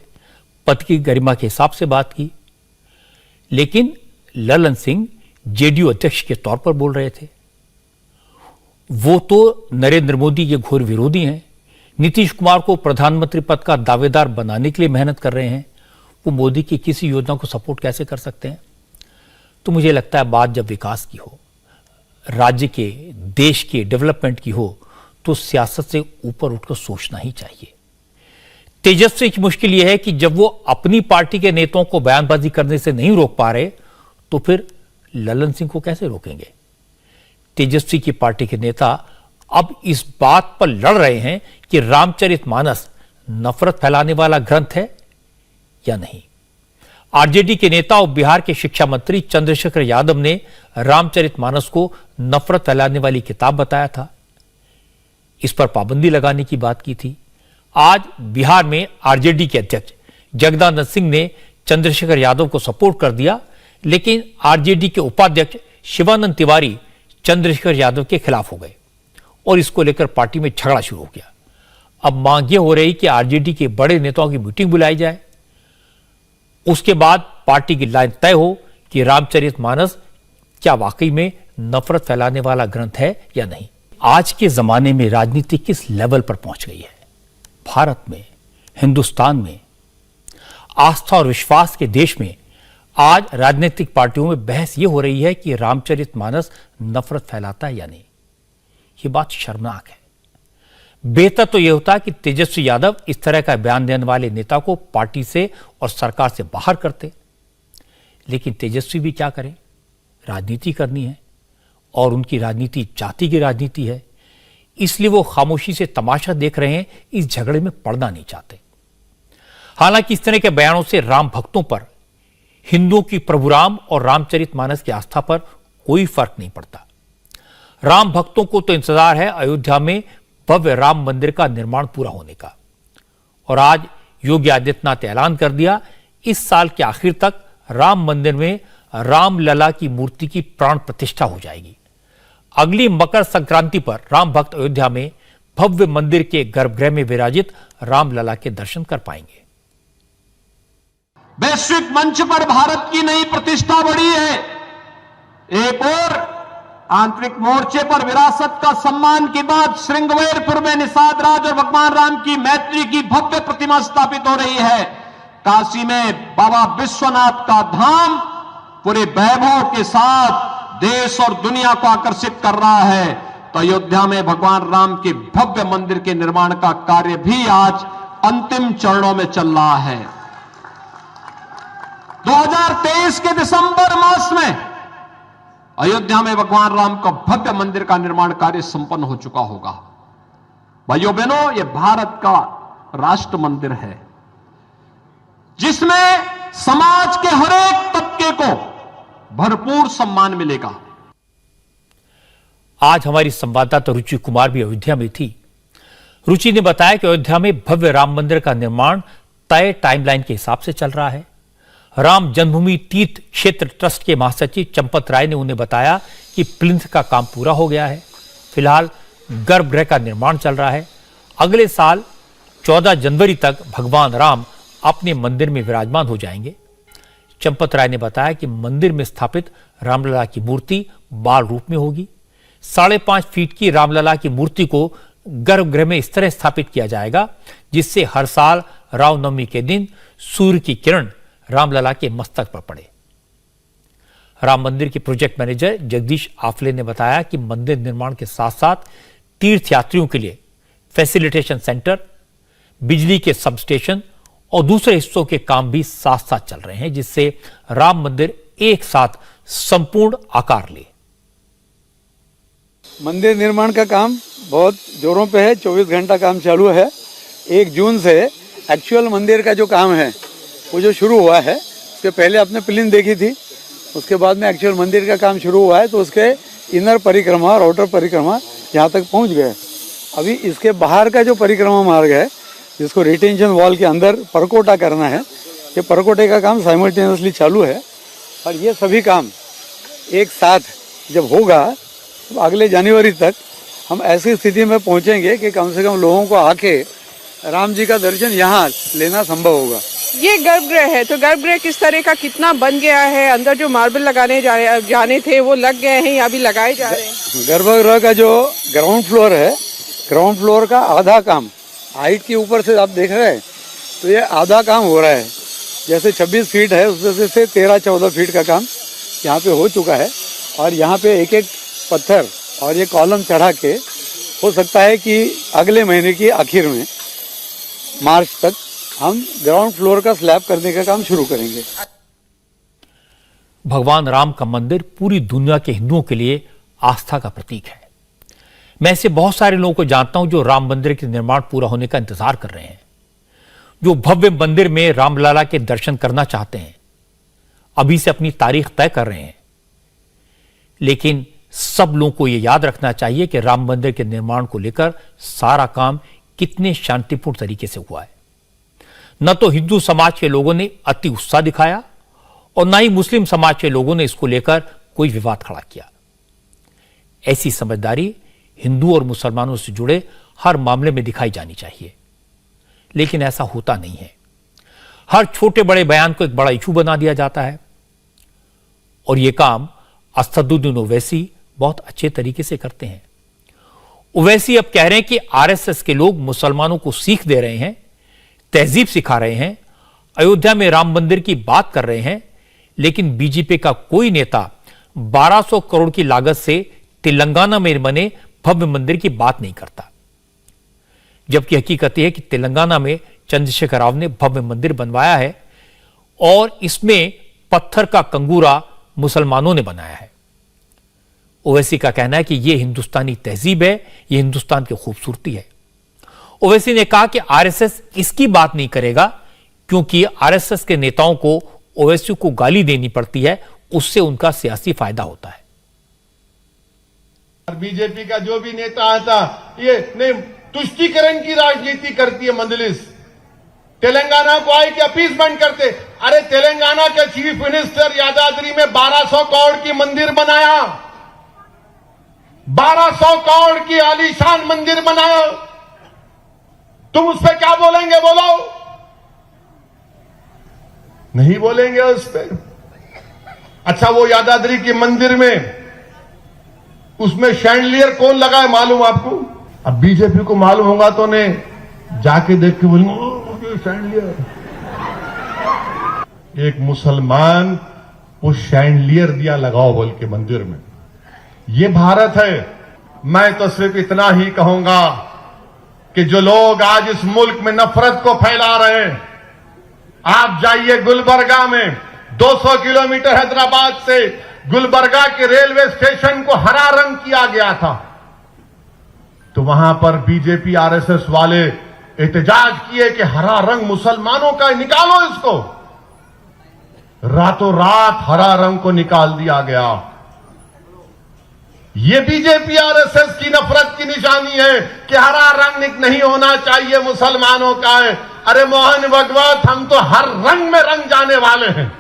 पद की गरिमा के हिसाब से बात की, लेकिन ललन सिंह जेडीयू अध्यक्ष के तौर पर बोल रहे थे। वो तो नरेंद्र मोदी के घोर विरोधी हैं, नीतीश कुमार को प्रधानमंत्री पद का दावेदार बनाने के लिए मेहनत कर रहे हैं। वो मोदी की किसी योजना को सपोर्ट कैसे कर सकते हैं? तो मुझे लगता है बात जब विकास की हो, राज्य के, देश के डेवलपमेंट की हो, तो सियासत से ऊपर उठकर सोचना ही चाहिए। तेजस्वी की मुश्किल यह है कि जब वो अपनी पार्टी के नेताओं को बयानबाजी करने से नहीं रोक पा रहे, तो फिर ललन सिंह को कैसे रोकेंगे? तेजस्वी की पार्टी के नेता अब इस बात पर लड़ रहे हैं कि रामचरितमानस नफरत फैलाने वाला ग्रंथ है या नहीं। आरजेडी के नेता और बिहार के शिक्षा मंत्री चंद्रशेखर यादव ने रामचरितमानस को नफरत फैलाने वाली किताब बताया था। इस पर पाबंदी लगाने की बात की थी। आज बिहार में आरजेडी के अध्यक्ष जगदानंद सिंह ने चंद्रशेखर यादव को सपोर्ट कर दिया, लेकिन आरजेडी के उपाध्यक्ष शिवानंद तिवारी चंद्रशेखर यादव के खिलाफ हो गए और इसको लेकर पार्टी में झगड़ा शुरू हो गया। अब मांग यह हो रही कि आरजेडी के बड़े नेताओं की मीटिंग बुलाई जाए, उसके बाद पार्टी की लाइन तय हो कि रामचरितमानस क्या वाकई में नफरत फैलाने वाला ग्रंथ है या नहीं। आज के जमाने में राजनीति किस लेवल पर पहुंच गई है? भारत में, हिंदुस्तान में, आस्था और विश्वास के देश में आज राजनीतिक पार्टियों में बहस यह हो रही है कि रामचरितमानस नफरत फैलाता है या नहीं। यह बात शर्मनाक है। बेहतर तो यह होता कि तेजस्वी यादव इस तरह का बयान देने वाले नेता को पार्टी से और सरकार से बाहर करते। लेकिन तेजस्वी भी क्या करें, राजनीति करनी है और उनकी राजनीति जाति की राजनीति है, इसलिए वो खामोशी से तमाशा देख रहे हैं, इस झगड़े में पड़ना नहीं चाहते। हालांकि इस तरह के बयानों से राम भक्तों पर, हिंदुओं की प्रभु राम और रामचरितमानस की आस्था पर कोई फर्क नहीं पड़ता। राम भक्तों को तो इंतजार है अयोध्या में भव्य राम मंदिर का निर्माण पूरा होने का। और आज योगी आदित्यनाथ ने ऐलान कर दिया, इस साल के आखिर तक राम मंदिर में रामलला की मूर्ति की प्राण प्रतिष्ठा हो जाएगी। अगली मकर संक्रांति पर राम भक्त अयोध्या में भव्य मंदिर के गर्भगृह में विराजित रामलला के दर्शन कर पाएंगे।
वैश्विक मंच पर भारत की नई प्रतिष्ठा बढ़ी है। एक और आंतरिक मोर्चे पर विरासत का सम्मान के बाद श्रृंगवेरपुर में निषाद राज और भगवान राम की मैत्री की भव्य प्रतिमा स्थापित हो रही है। काशी में बाबा विश्वनाथ का धाम पूरे वैभव के साथ देश और दुनिया को आकर्षित कर रहा है, तो अयोध्या में भगवान राम के भव्य मंदिर के निर्माण का कार्य भी आज अंतिम चरणों में चल रहा है। 2023 के दिसंबर मास में अयोध्या में भगवान राम का भव्य मंदिर का निर्माण कार्य संपन्न हो चुका होगा। भाइयों बहनों, यह भारत का राष्ट्र मंदिर है जिसमें समाज के हर एक तबके को भरपूर सम्मान मिलेगा।
आज हमारी संवाददाता रुचि कुमार भी अयोध्या में थी। रुचि ने बताया कि अयोध्या में भव्य राम मंदिर का निर्माण तय टाइमलाइन के हिसाब से चल रहा है। राम जन्मभूमि तीर्थ क्षेत्र ट्रस्ट के महासचिव चंपत राय ने उन्हें बताया कि प्लिंथ का काम पूरा हो गया है। फिलहाल गर्भगृह का निर्माण चल रहा है। अगले साल 14 जनवरी तक भगवान राम अपने मंदिर में विराजमान हो जाएंगे। चंपत राय ने बताया कि मंदिर में स्थापित रामलला की मूर्ति बाल रूप में होगी। 5.5 फीट की रामलला की मूर्ति को गर्भगृह में इस तरह स्थापित किया जाएगा जिससे हर साल रामनवमी के दिन सूर्य की किरण रामलला के मस्तक पर पड़े। राम मंदिर के प्रोजेक्ट मैनेजर जगदीश आफले ने बताया कि मंदिर निर्माण के साथ साथ तीर्थ यात्रियों के लिए फैसिलिटेशन सेंटर, बिजली के सबस्टेशन और दूसरे हिस्सों के काम भी साथ साथ चल रहे हैं जिससे राम मंदिर एक साथ संपूर्ण आकार ले।
मंदिर निर्माण का काम बहुत जोरों पे है, 24 घंटा काम चालू है। 1 जून से एक्चुअल मंदिर का जो काम है वो जो शुरू हुआ है, उसके पहले आपने प्लिंथ देखी थी, उसके बाद में एक्चुअल मंदिर का काम शुरू हुआ है, तो उसके इनर परिक्रमा और आउटर परिक्रमा यहाँ तक पहुँच गए। अभी इसके बाहर का जो परिक्रमा मार्ग है जिसको रिटेंशन वॉल के अंदर परकोटा करना है, ये परकोटे का काम साइमल्टेनियसली चालू है। और ये सभी काम एक साथ जब होगा तो अगले जनवरी तक हम ऐसी स्थिति में पहुंचेंगे कि कम से कम लोगों को आके राम जी का दर्शन यहाँ लेना संभव होगा।
ये गर्भगृह है, तो गर्भगृह किस तरह का कितना बन गया है? अंदर जो मार्बल लगाने जाने थे वो लग गए हैं या अभी लगाए जा रहे हैं?
गर्भगृह का जो ग्राउंड फ्लोर है, ग्राउंड फ्लोर का आधा काम हाइट के ऊपर से आप देख रहे हैं, तो ये आधा काम हो रहा है। जैसे 26 फीट है उसमें से 13-14 फीट का काम यहाँ पे हो चुका है। और यहाँ पे एक एक पत्थर और ये कॉलम चढ़ा के हो सकता है कि अगले महीने की आखिर में मार्च तक हम ग्राउंड फ्लोर का स्लैब करने का काम शुरू करेंगे।
भगवान राम का मंदिर पूरी दुनिया के हिंदुओं के लिए आस्था का प्रतीक है। मैं ऐसे बहुत सारे लोगों को जानता हूं जो राम मंदिर के निर्माण पूरा होने का इंतजार कर रहे हैं, जो भव्य मंदिर में रामलला के दर्शन करना चाहते हैं, अभी से अपनी तारीख तय कर रहे हैं। लेकिन सब लोगों को यह याद रखना चाहिए कि राम मंदिर के निर्माण को लेकर सारा काम कितने शांतिपूर्ण तरीके से हुआ है। न तो हिंदू समाज के लोगों ने अति उत्साह दिखाया और न ही मुस्लिम समाज के लोगों ने इसको लेकर कोई विवाद खड़ा किया। ऐसी समझदारी हिंदू और मुसलमानों से जुड़े हर मामले में दिखाई जानी चाहिए, लेकिन ऐसा होता नहीं है। हर छोटे बड़े बयान को एक बड़ा इशू बना दिया जाता है और यह काम असदुद्दीन ओवैसी बहुत अच्छे तरीके से करते हैं। ओवैसी अब कह रहे हैं कि आरएसएस के लोग मुसलमानों को सीख दे रहे हैं, तहजीब सिखा रहे हैं, अयोध्या में राम मंदिर की बात कर रहे हैं, लेकिन बीजेपी का कोई नेता 1200 करोड़ की लागत से तेलंगाना में बने भव्य मंदिर की बात नहीं करता। जबकि हकीकत यह है कि तेलंगाना में चंद्रशेखर राव ने भव्य मंदिर बनवाया है और इसमें पत्थर का कंगूरा मुसलमानों ने बनाया है। ओवैसी का कहना है कि यह हिंदुस्तानी तहजीब है, यह हिंदुस्तान की खूबसूरती है। ओवैसी ने कहा कि आरएसएस इसकी बात नहीं करेगा क्योंकि आरएसएस के नेताओं को ओवैसी को गाली देनी पड़ती है, उससे उनका सियासी फायदा होता है।
बीजेपी का जो भी नेता आता ये नहीं तुष्टीकरण की राजनीति करती है मजलिस। तेलंगाना को आए कि अपीसमेंट करते। अरे तेलंगाना के चीफ मिनिस्टर यादाद्री में 1200 करोड़ की मंदिर बनाया, 1200 करोड़ की आलीशान मंदिर बनाया। तुम उस पर क्या बोलेंगे? बोलो, नहीं बोलेंगे उस पर। अच्छा, वो यादाद्री के मंदिर में उसमें शैंडलियर कौन लगा है मालूम आपको? अब बीजेपी को मालूम होगा तो ने जाके देख के बोलेंगे शैंडलियर। एक मुसलमान वो शैंडलियर दिया लगाओ बोल के मंदिर में। ये भारत है। मैं तो सिर्फ इतना ही कहूंगा कि जो लोग आज इस मुल्क में नफरत को फैला रहे हैं, आप जाइए गुलबर्गा में, 200 किलोमीटर हैदराबाद से गुलबर्गा के रेलवे स्टेशन को हरा रंग किया गया था, तो वहां पर बीजेपी आरएसएस वाले एहतजाज किए कि हरा रंग मुसलमानों का, निकालो इसको। रातों रात हरा रंग को निकाल दिया गया। ये बीजेपी आरएसएस की नफरत की निशानी है कि हरा रंग नहीं होना चाहिए, मुसलमानों का है। अरे मोहन भगवत, हम तो हर रंग में रंग जाने वाले हैं,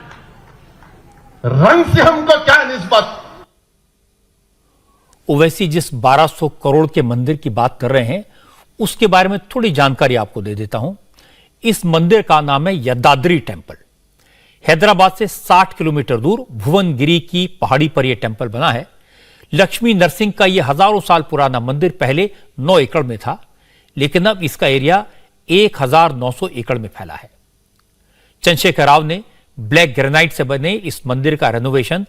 रंग से हमको क्या निस्बत।
ओवैसी जिस 1200 करोड़ के मंदिर की बात कर रहे हैं उसके बारे में थोड़ी जानकारी आपको दे देता हूं। इस मंदिर का नाम है यदाद्री टेम्पल। हैदराबाद से 60 किलोमीटर दूर भुवनगिरी की पहाड़ी पर यह टेम्पल बना है। लक्ष्मी नरसिंह का यह हजारों साल पुराना मंदिर पहले 9 एकड़ में था, लेकिन अब इसका एरिया 1900 एकड़ में फैला है। चंद्रशेखर राव ने ब्लैक ग्रेनाइट से बने इस मंदिर का रेनोवेशन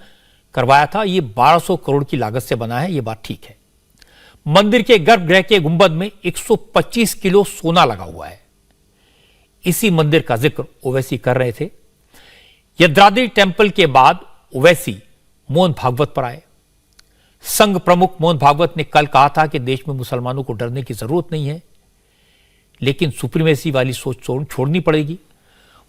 करवाया था। यह 1200 करोड़ की लागत से बना है, यह बात ठीक है। मंदिर के गर्भगृह के गुंबद में 125 किलो सोना लगा हुआ है। इसी मंदिर का जिक्र ओवैसी कर रहे थे। यदाद्री टेम्पल के बाद ओवैसी मोहन भागवत पर आए। संघ प्रमुख मोहन भागवत ने कल कहा था कि देश में मुसलमानों को डरने की जरूरत नहीं है, लेकिन सुप्रीमेसी वाली सोच छोड़नी पड़ेगी।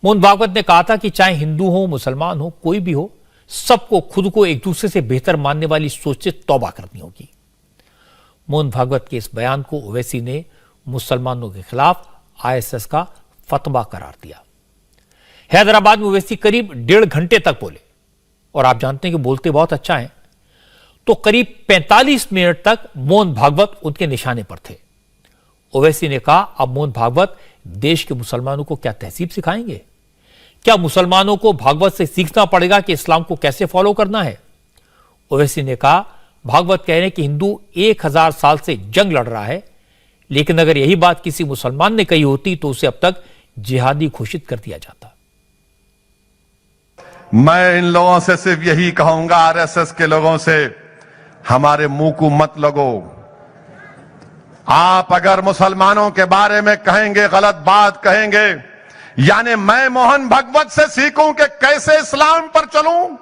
मोहन भागवत ने कहा था कि चाहे हिंदू हो, मुसलमान हो, कोई भी हो, सबको खुद को एक दूसरे से बेहतर मानने वाली सोच से तौबा करनी होगी। मोहन भागवत के इस बयान को ओवैसी ने मुसलमानों के खिलाफ आईएसएस का फतवा करार दिया। हैदराबाद में ओवैसी करीब 1.5 घंटे तक बोले, और आप जानते हैं कि बोलते बहुत अच्छा है, तो करीब 45 मिनट तक मोहन भागवत उनके निशाने पर थे। ओवैसी ने कहा, अब मोहन भागवत देश के मुसलमानों को क्या तहजीब सिखाएंगे? क्या मुसलमानों को भागवत से सीखना पड़ेगा कि इस्लाम को कैसे फॉलो करना है? ओवैसी ने कहा, भागवत कह रहे हैं कि हिंदू 1000 साल से जंग लड़ रहा है, लेकिन अगर यही बात किसी मुसलमान ने कही होती तो उसे अब तक जिहादी घोषित कर दिया जाता।
मैं इन लोगों से सिर्फ यही कहूंगा, आरएसएस के लोगों से, हमारे मुंह को मत लगो। आप अगर मुसलमानों के बारे में कहेंगे, गलत बात कहेंगे, यानी मैं मोहन भागवत से सीखूं कि कैसे इस्लाम पर चलूं?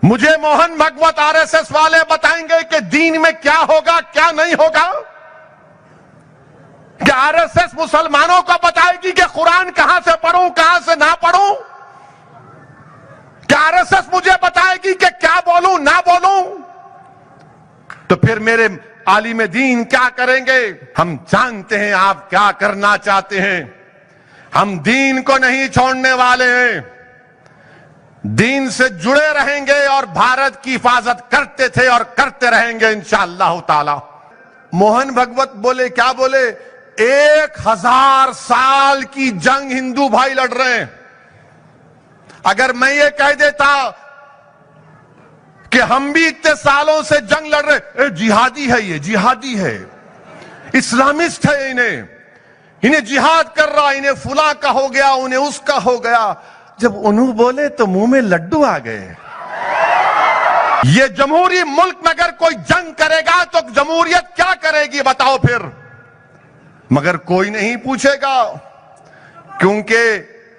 मुझे मोहन भागवत आरएसएस वाले बताएंगे कि दीन में क्या होगा, क्या नहीं होगा? क्या आरएसएस मुसलमानों को बताएगी कि कुरान कहां से पढ़ूं, कहां से ना पढ़ूं? क्या आरएसएस मुझे बताएगी कि क्या बोलूं, ना बोलूं? तो फिर मेरे आलिम दीन क्या करेंगे? हम जानते हैं आप क्या करना चाहते हैं। हम दीन को नहीं छोड़ने वाले हैं, दीन से जुड़े रहेंगे और भारत की हिफाजत करते थे और करते रहेंगे इंशाअल्लाह ताला। मोहन भागवत बोले, क्या बोले? 1000 साल की जंग हिंदू भाई लड़ रहे हैं। अगर मैं ये कह देता कि हम भी इतने सालों से जंग लड़ रहे, जिहादी है, ये जिहादी है, इस्लामिस्ट है, इन्हें जिहाद कर रहा, इन्हें फुला का हो गया, उन्हें उसका हो गया। जब उन्होंने बोले तो मुंह में लड्डू आ गए। ये जमहूरी मुल्क में अगर कोई जंग करेगा तो जमहूरियत क्या करेगी बताओ फिर?
मगर कोई नहीं पूछेगा, क्योंकि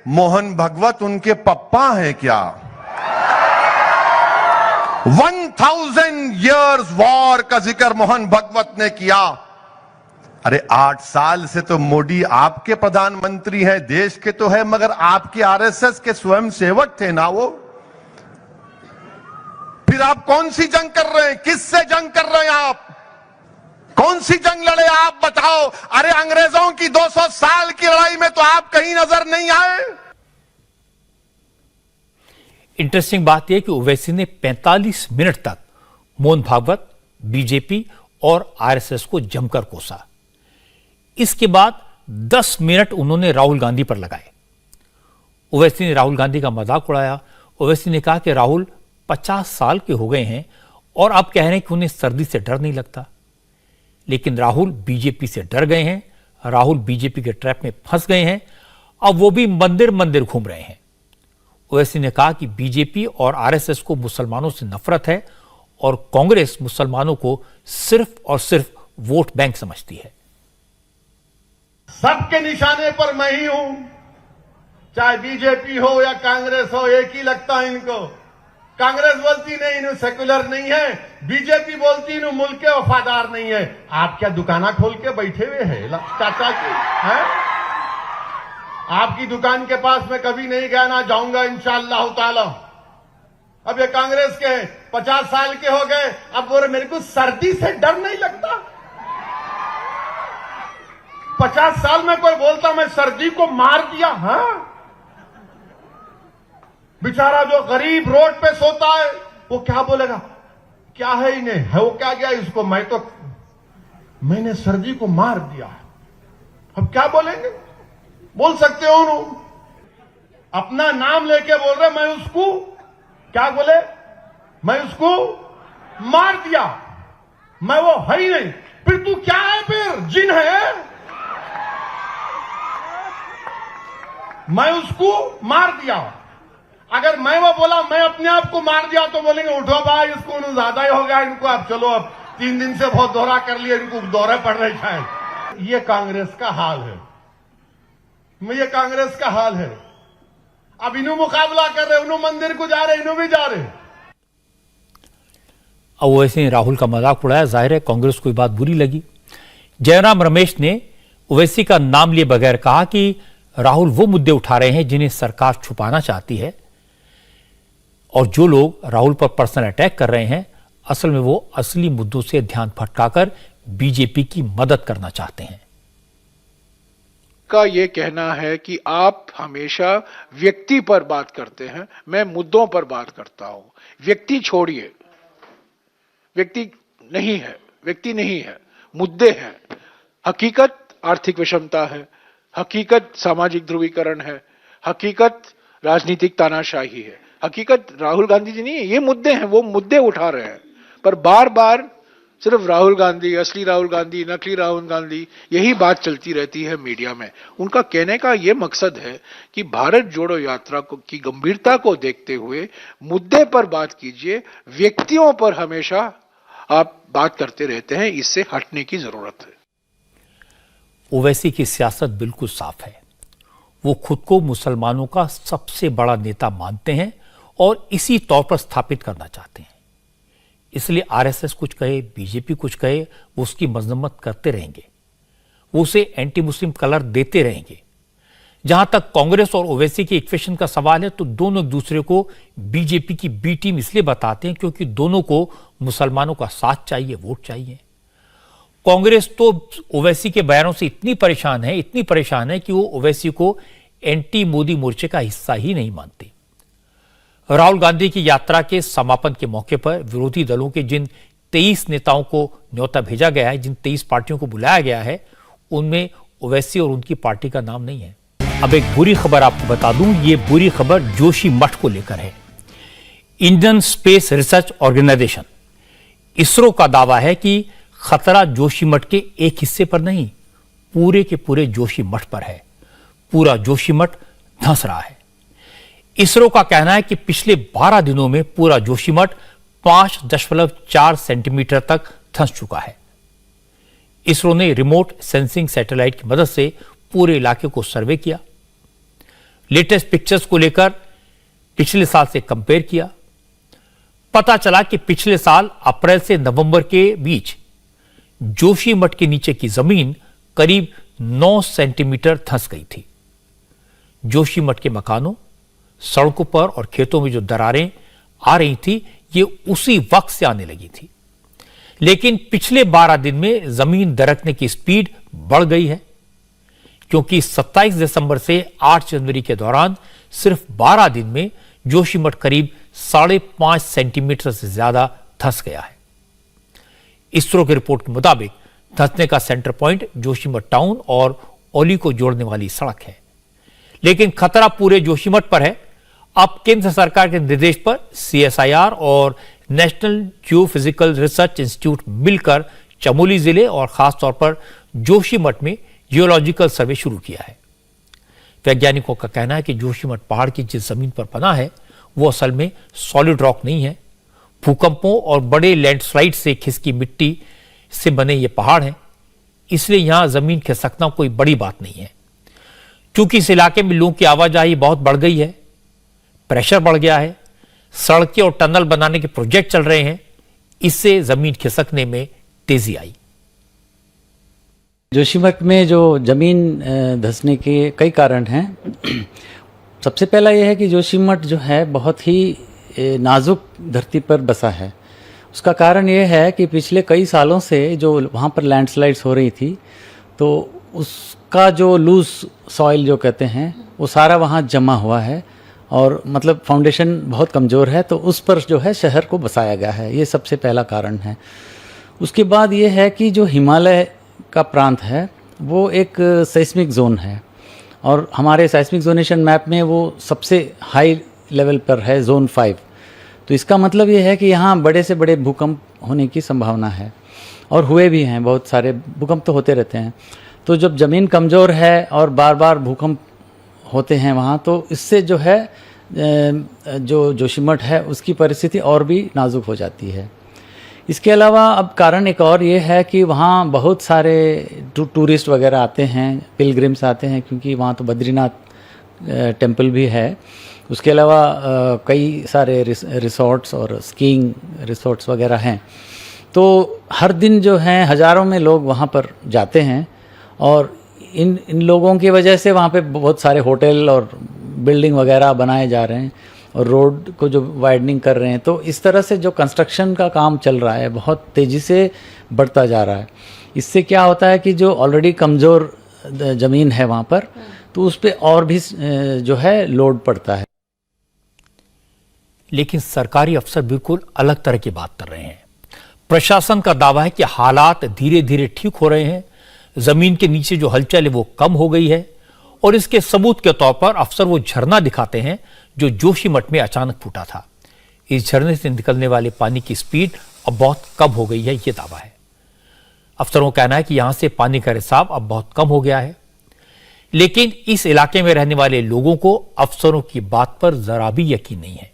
मोहन भगवत उनके पप्पा हैं क्या? 1000 years वॉर का जिक्र मोहन भगवत ने किया। अरे 8 साल से तो मोदी आपके प्रधानमंत्री हैं, देश के तो है, मगर आपके आरएसएस के स्वयंसेवक थे ना वो। फिर आप कौन सी जंग कर रहे हैं? किससे जंग कर रहे हैं आप? कौन सी जंग लड़े आप बताओ? अरे अंग्रेजों की 200 साल की लड़ाई में तो आप कहीं नजर नहीं आए।
इंटरेस्टिंग बात यह कि ओवैसी ने 45 मिनट तक मोहन भागवत, बीजेपी और आरएसएस को जमकर कोसा। इसके बाद 10 मिनट उन्होंने राहुल गांधी पर लगाए। ओवैसी ने राहुल गांधी का मजाक उड़ाया। ओवैसी ने कहा कि राहुल 50 साल के हो गए हैं और अब कह रहे हैं कि उन्हें सर्दी से डर नहीं लगता। लेकिन राहुल बीजेपी से डर गए हैं, राहुल बीजेपी के ट्रैप में फंस गए हैं, अब वो भी मंदिर मंदिर घूम रहे हैं। ओवैसी ने कहा कि बीजेपी और आरएसएस को मुसलमानों से नफरत है और कांग्रेस मुसलमानों को सिर्फ और सिर्फ वोट बैंक समझती है।
सबके निशाने पर मैं ही हूं, चाहे बीजेपी हो या कांग्रेस हो, एक ही लगता है इनको। कांग्रेस बोलती नहीं इन्हें सेकुलर नहीं है, बीजेपी बोलती इन्हें मुल्क के वफादार नहीं है। आप क्या दुकाना खोल के बैठे हुए हैं चाचा जी? हैं? आपकी दुकान के पास मैं कभी नहीं गया, ना जाऊंगा इंशाअल्लाह ताला। अब ये कांग्रेस के 50 साल के हो गए, अब बोले मेरे को सर्दी से डर नहीं लगता। 50 साल में कोई बोलता मैं सर्दी को मार दिया? हाँ, बेचारा जो गरीब रोड पे सोता है वो क्या बोलेगा? क्या है इन्हें, है वो क्या गया इसको, मैंने सर्दी को मार दिया। अब क्या बोलेंगे? बोल सकते हो उन्होंने अपना नाम लेके बोल रहे मैं उसको क्या बोले, मैं उसको मार दिया, मैं वो है ही नहीं। फिर तू क्या है? फिर जिन है? मैं उसको मार दिया। अगर मैं वो बोला मैं अपने आप को मार दिया तो बोलेंगे उठो भाई इसको ज्यादा ही हो गया इनको, अब चलो अब 3 दिन से बहुत दौरा कर लिया, इनको दौरे पड़ रहे शायद। ये कांग्रेस का हाल है, ये कांग्रेस का हाल है। अब इन्हों मुकाबला कर रहे, इन्हों मंदिर को जा रहे, इन्हों भी जा रहे।
अब ओवैसी ने राहुल का मजाक उड़ाया। जाहिर है कांग्रेस को बात बुरी लगी। जयराम रमेश ने ओवैसी का नाम लिए बगैर कहा कि राहुल वो मुद्दे उठा रहे हैं जिन्हें सरकार छुपाना चाहती है और जो लोग राहुल पर पर्सनल अटैक कर रहे हैं असल में वो असली मुद्दों से ध्यान भटकाकर बीजेपी की मदद करना चाहते हैं।
का ये कहना है कि आप हमेशा व्यक्ति पर बात करते हैं, मैं मुद्दों पर बात करता हूं। व्यक्ति छोड़िए, व्यक्ति नहीं है, व्यक्ति नहीं है, मुद्दे हैं। हकीकत आर्थिक विषमता है, हकीकत सामाजिक ध्रुवीकरण है, हकीकत राजनीतिक तानाशाही है, हकीकत राहुल गांधी जी नहीं है। ये मुद्दे हैं, वो मुद्दे उठा रहे हैं, पर बार बार सिर्फ राहुल गांधी, असली राहुल गांधी, नकली राहुल गांधी, यही बात चलती रहती है मीडिया में। उनका कहने का ये मकसद है कि भारत जोड़ो यात्रा की गंभीरता को देखते हुए मुद्दे पर बात कीजिए, व्यक्तियों पर हमेशा आप बात करते रहते हैं, इससे हटने की जरूरत है।
ओवैसी की सियासत बिल्कुल साफ है। वो खुद को मुसलमानों का सबसे बड़ा नेता मानते हैं और इसी तौर पर स्थापित करना चाहते हैं। इसलिए आरएसएस कुछ कहे, बीजेपी कुछ कहे, वो उसकी मजम्मत करते रहेंगे, वो उसे एंटी मुस्लिम कलर देते रहेंगे। जहां तक कांग्रेस और ओवैसी के इक्वेशन का सवाल है तो दोनों एक दूसरे को बीजेपी की बी टीम इसलिए बताते हैं क्योंकि दोनों को मुसलमानों का साथ चाहिए, वोट चाहिए। कांग्रेस तो ओवैसी के बयानों से इतनी परेशान है कि वो ओवैसी को एंटी मोदी मोर्चे का हिस्सा ही नहीं मानती। राहुल गांधी की यात्रा के समापन के मौके पर विरोधी दलों के जिन 23 नेताओं को न्योता भेजा गया है, जिन 23 पार्टियों को बुलाया गया है, उनमें ओवैसी और उनकी पार्टी का नाम नहीं है। अब एक बुरी खबर आपको बता दूं, ये बुरी खबर जोशी मठ को लेकर है। Indian Space Research Organisation ISRO का दावा है कि खतरा जोशीमठ के एक हिस्से पर नहीं, पूरे के पूरे जोशीमठ पर है। पूरा जोशीमठ धंस रहा है। इसरो का कहना है कि पिछले 12 दिनों में पूरा जोशीमठ 5.4 सेंटीमीटर तक धंस चुका है। इसरो ने रिमोट सेंसिंग सैटेलाइट की मदद से पूरे इलाके को सर्वे किया, लेटेस्ट पिक्चर्स को लेकर पिछले साल से कंपेयर किया। पता चला कि पिछले साल अप्रैल से नवंबर के बीच जोशीमठ के नीचे की जमीन करीब 9 सेंटीमीटर धंस गई थी। जोशीमठ के मकानों, सड़कों पर और खेतों में जो दरारें आ रही थी, ये उसी वक्त से आने लगी थी। लेकिन पिछले 12 दिन में जमीन दरकने की स्पीड बढ़ गई है, क्योंकि 27 दिसंबर से 8 जनवरी के दौरान सिर्फ 12 दिन में जोशीमठ करीब 5.5 सेंटीमीटर से ज्यादा धंस गया है। इसरो की रिपोर्ट के मुताबिक धंसने का सेंटर पॉइंट जोशीमठ टाउन और ओली को जोड़ने वाली सड़क है। लेकिन खतरा पूरे जोशीमठ पर है। अब केंद्र सरकार के निर्देश पर CSIR और नेशनल जियोफिजिकल रिसर्च इंस्टीट्यूट मिलकर चमोली जिले और खासतौर पर जोशीमठ में जियोलॉजिकल सर्वे शुरू किया है। वैज्ञानिकों का कहना है कि जोशीमठ पहाड़ की जिस जमीन पर बना है वो असल में सॉलिड रॉक नहीं है। भूकंपों और बड़े लैंडस्लाइड से खिसकी मिट्टी से बने ये पहाड़ हैं, इसलिए यहां जमीन खिसकना कोई बड़ी बात नहीं है। क्योंकि इस इलाके में लोगों की आवाजाही बहुत बढ़ गई है, प्रेशर बढ़ गया है, सड़कें और टनल बनाने के प्रोजेक्ट चल रहे हैं, इससे जमीन खिसकने में तेजी आई।
जोशीमठ में जो जमीन धंसने के कई कारण हैं। सबसे पहला यह है कि जोशीमठ जो है बहुत ही नाजुक धरती पर बसा है। उसका कारण यह है कि पिछले कई सालों से जो वहाँ पर लैंडस्लाइड्स हो रही थी, तो उसका जो लूज सॉइल जो कहते हैं वो सारा वहाँ जमा हुआ है और मतलब फाउंडेशन बहुत कमज़ोर है, तो उस पर जो है शहर को बसाया गया है। ये सबसे पहला कारण है। उसके बाद ये है कि जो हिमालय का प्रांत है वो एक सेस्मिक जोन है और हमारे सेस्मिक जोनेशन मैप में वो सबसे हाई लेवल पर है, जोन 5। तो इसका मतलब ये है कि यहाँ बड़े से बड़े भूकंप होने की संभावना है और हुए भी हैं। बहुत सारे भूकंप तो होते रहते हैं। तो जब ज़मीन कमज़ोर है और बार बार भूकंप होते हैं वहाँ, तो इससे जो है जो जोशीमठ है उसकी परिस्थिति और भी नाजुक हो जाती है। इसके अलावा अब कारण एक और ये है कि वहाँ बहुत सारे टूरिस्ट वगैरह आते हैं, पिलग्रिम्स आते हैं, क्योंकि वहाँ तो बद्रीनाथ टेम्पल भी है। उसके अलावा कई सारे रिसोर्ट्स और स्कीइंग रिसोर्ट्स वगैरह हैं। तो हर दिन जो हैं हज़ारों में लोग वहाँ पर जाते हैं और इन लोगों की वजह से वहाँ पे बहुत सारे होटल और बिल्डिंग वगैरह बनाए जा रहे हैं और रोड को जो वाइडनिंग कर रहे हैं। तो इस तरह से जो कंस्ट्रक्शन का काम चल रहा है बहुत तेज़ी से बढ़ता जा रहा है। इससे क्या होता है कि जो ऑलरेडी कमज़ोर ज़मीन है वहाँ पर, तो उस पर और भी जो है लोड पड़ता है।
लेकिन सरकारी अफसर बिल्कुल अलग तरह की बात कर रहे हैं। प्रशासन का दावा है कि हालात धीरे धीरे ठीक हो रहे हैं, जमीन के नीचे जो हलचल है वो कम हो गई है और इसके सबूत के तौर पर अफसर वो झरना दिखाते हैं जो जोशीमठ में अचानक फूटा था। इस झरने से निकलने वाले पानी की स्पीड अब बहुत कम हो गई है, ये दावा है। अफसरों का कहना है कि यहां से पानी का रिसाव अब बहुत कम हो गया है। लेकिन इस इलाके में रहने वाले लोगों को अफसरों की बात पर जरा भी यकीन नहीं है।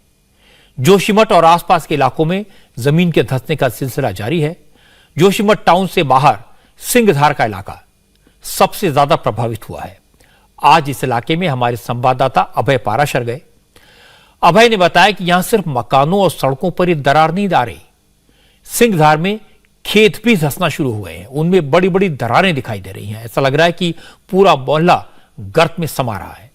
जोशीमठ और आसपास के इलाकों में जमीन के धंसने का सिलसिला जारी है। जोशीमठ टाउन से बाहर सिंहधार का इलाका सबसे ज्यादा प्रभावित हुआ है। आज इस इलाके में हमारे संवाददाता अभय पाराशर गए। अभय ने बताया कि यहां सिर्फ मकानों और सड़कों पर ही दरार नहीं आ रही, सिंहधार में खेत भी धंसना शुरू हुए हैं, उनमें बड़ी बड़ी दरारें दिखाई दे रही हैं। ऐसा लग रहा है कि पूरा मोहल्ला गर्त में समा रहा है।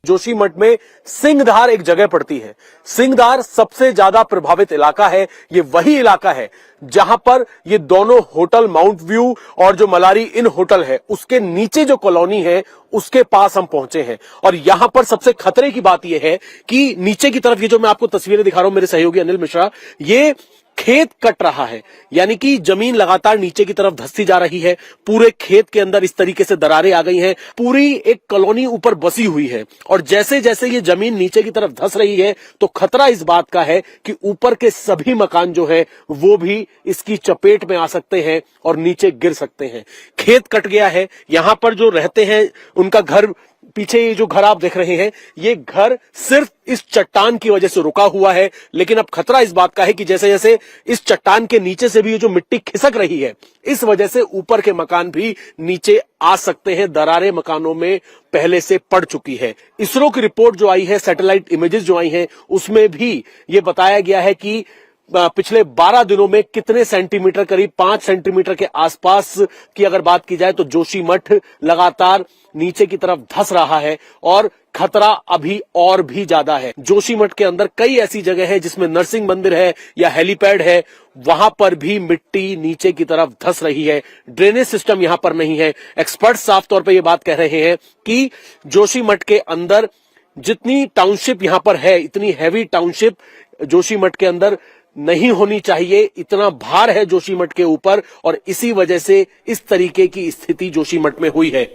जोशीमठ में सिंहधार एक जगह पड़ती है। सिंहधार सबसे ज्यादा प्रभावित इलाका है। ये वही इलाका है जहां पर ये दोनों होटल माउंट व्यू और जो मलारी इन होटल है उसके नीचे जो कॉलोनी है उसके पास हम पहुंचे हैं। और यहां पर सबसे खतरे की बात यह है कि नीचे की तरफ ये जो मैं आपको तस्वीरें दिखा रहा हूं, मेरे सहयोगी अनिल मिश्रा, ये खेत कट रहा है, यानी कि जमीन लगातार नीचे की तरफ धंसती जा रही है। पूरे खेत के अंदर इस तरीके से दरारें आ गई हैं। पूरी एक कॉलोनी ऊपर बसी हुई है और जैसे जैसे ये जमीन नीचे की तरफ धंस रही है तो खतरा इस बात का है कि ऊपर के सभी मकान जो है वो भी इसकी चपेट में आ सकते हैं और नीचे गिर सकते हैं। खेत कट गया है, यहां पर जो रहते हैं उनका घर पीछे ये जो घर आप देख रहे हैं, ये घर सिर्फ इस चट्टान की वजह से रुका हुआ है, लेकिन अब खतरा इस बात का है कि जैसे जैसे इस चट्टान के नीचे से भी ये जो मिट्टी खिसक रही है, इस वजह से ऊपर के मकान भी नीचे आ सकते हैं। दरारें मकानों में पहले से पड़ चुकी है। इसरो की रिपोर्ट जो आई है, सैटेलाइट इमेजेस जो आई हैं, उसमें भी ये बताया गया है कि पिछले 12 दिनों में कितने सेंटीमीटर, करीब 5 सेंटीमीटर के आसपास की अगर बात की जाए तो जोशीमठ लगातार नीचे की तरफ धंस रहा है और खतरा अभी और भी ज्यादा है। जोशीमठ के अंदर कई ऐसी जगह है जिसमें नरसिंह मंदिर है या हेलीपैड है, वहां पर भी मिट्टी नीचे की तरफ धंस रही है। ड्रेनेज सिस्टम यहां पर नहीं है। एक्सपर्ट साफ तौर पर यह बात कह रहे हैं कि जोशीमठ के अंदर जितनी टाउनशिप यहां पर है, इतनी हैवी टाउनशिप जोशीमठ के अंदर नहीं होनी चाहिए। इतना भार है जोशीमठ के ऊपर और इसी वजह से इस तरीके की स्थिति जोशीमठ में हुई है।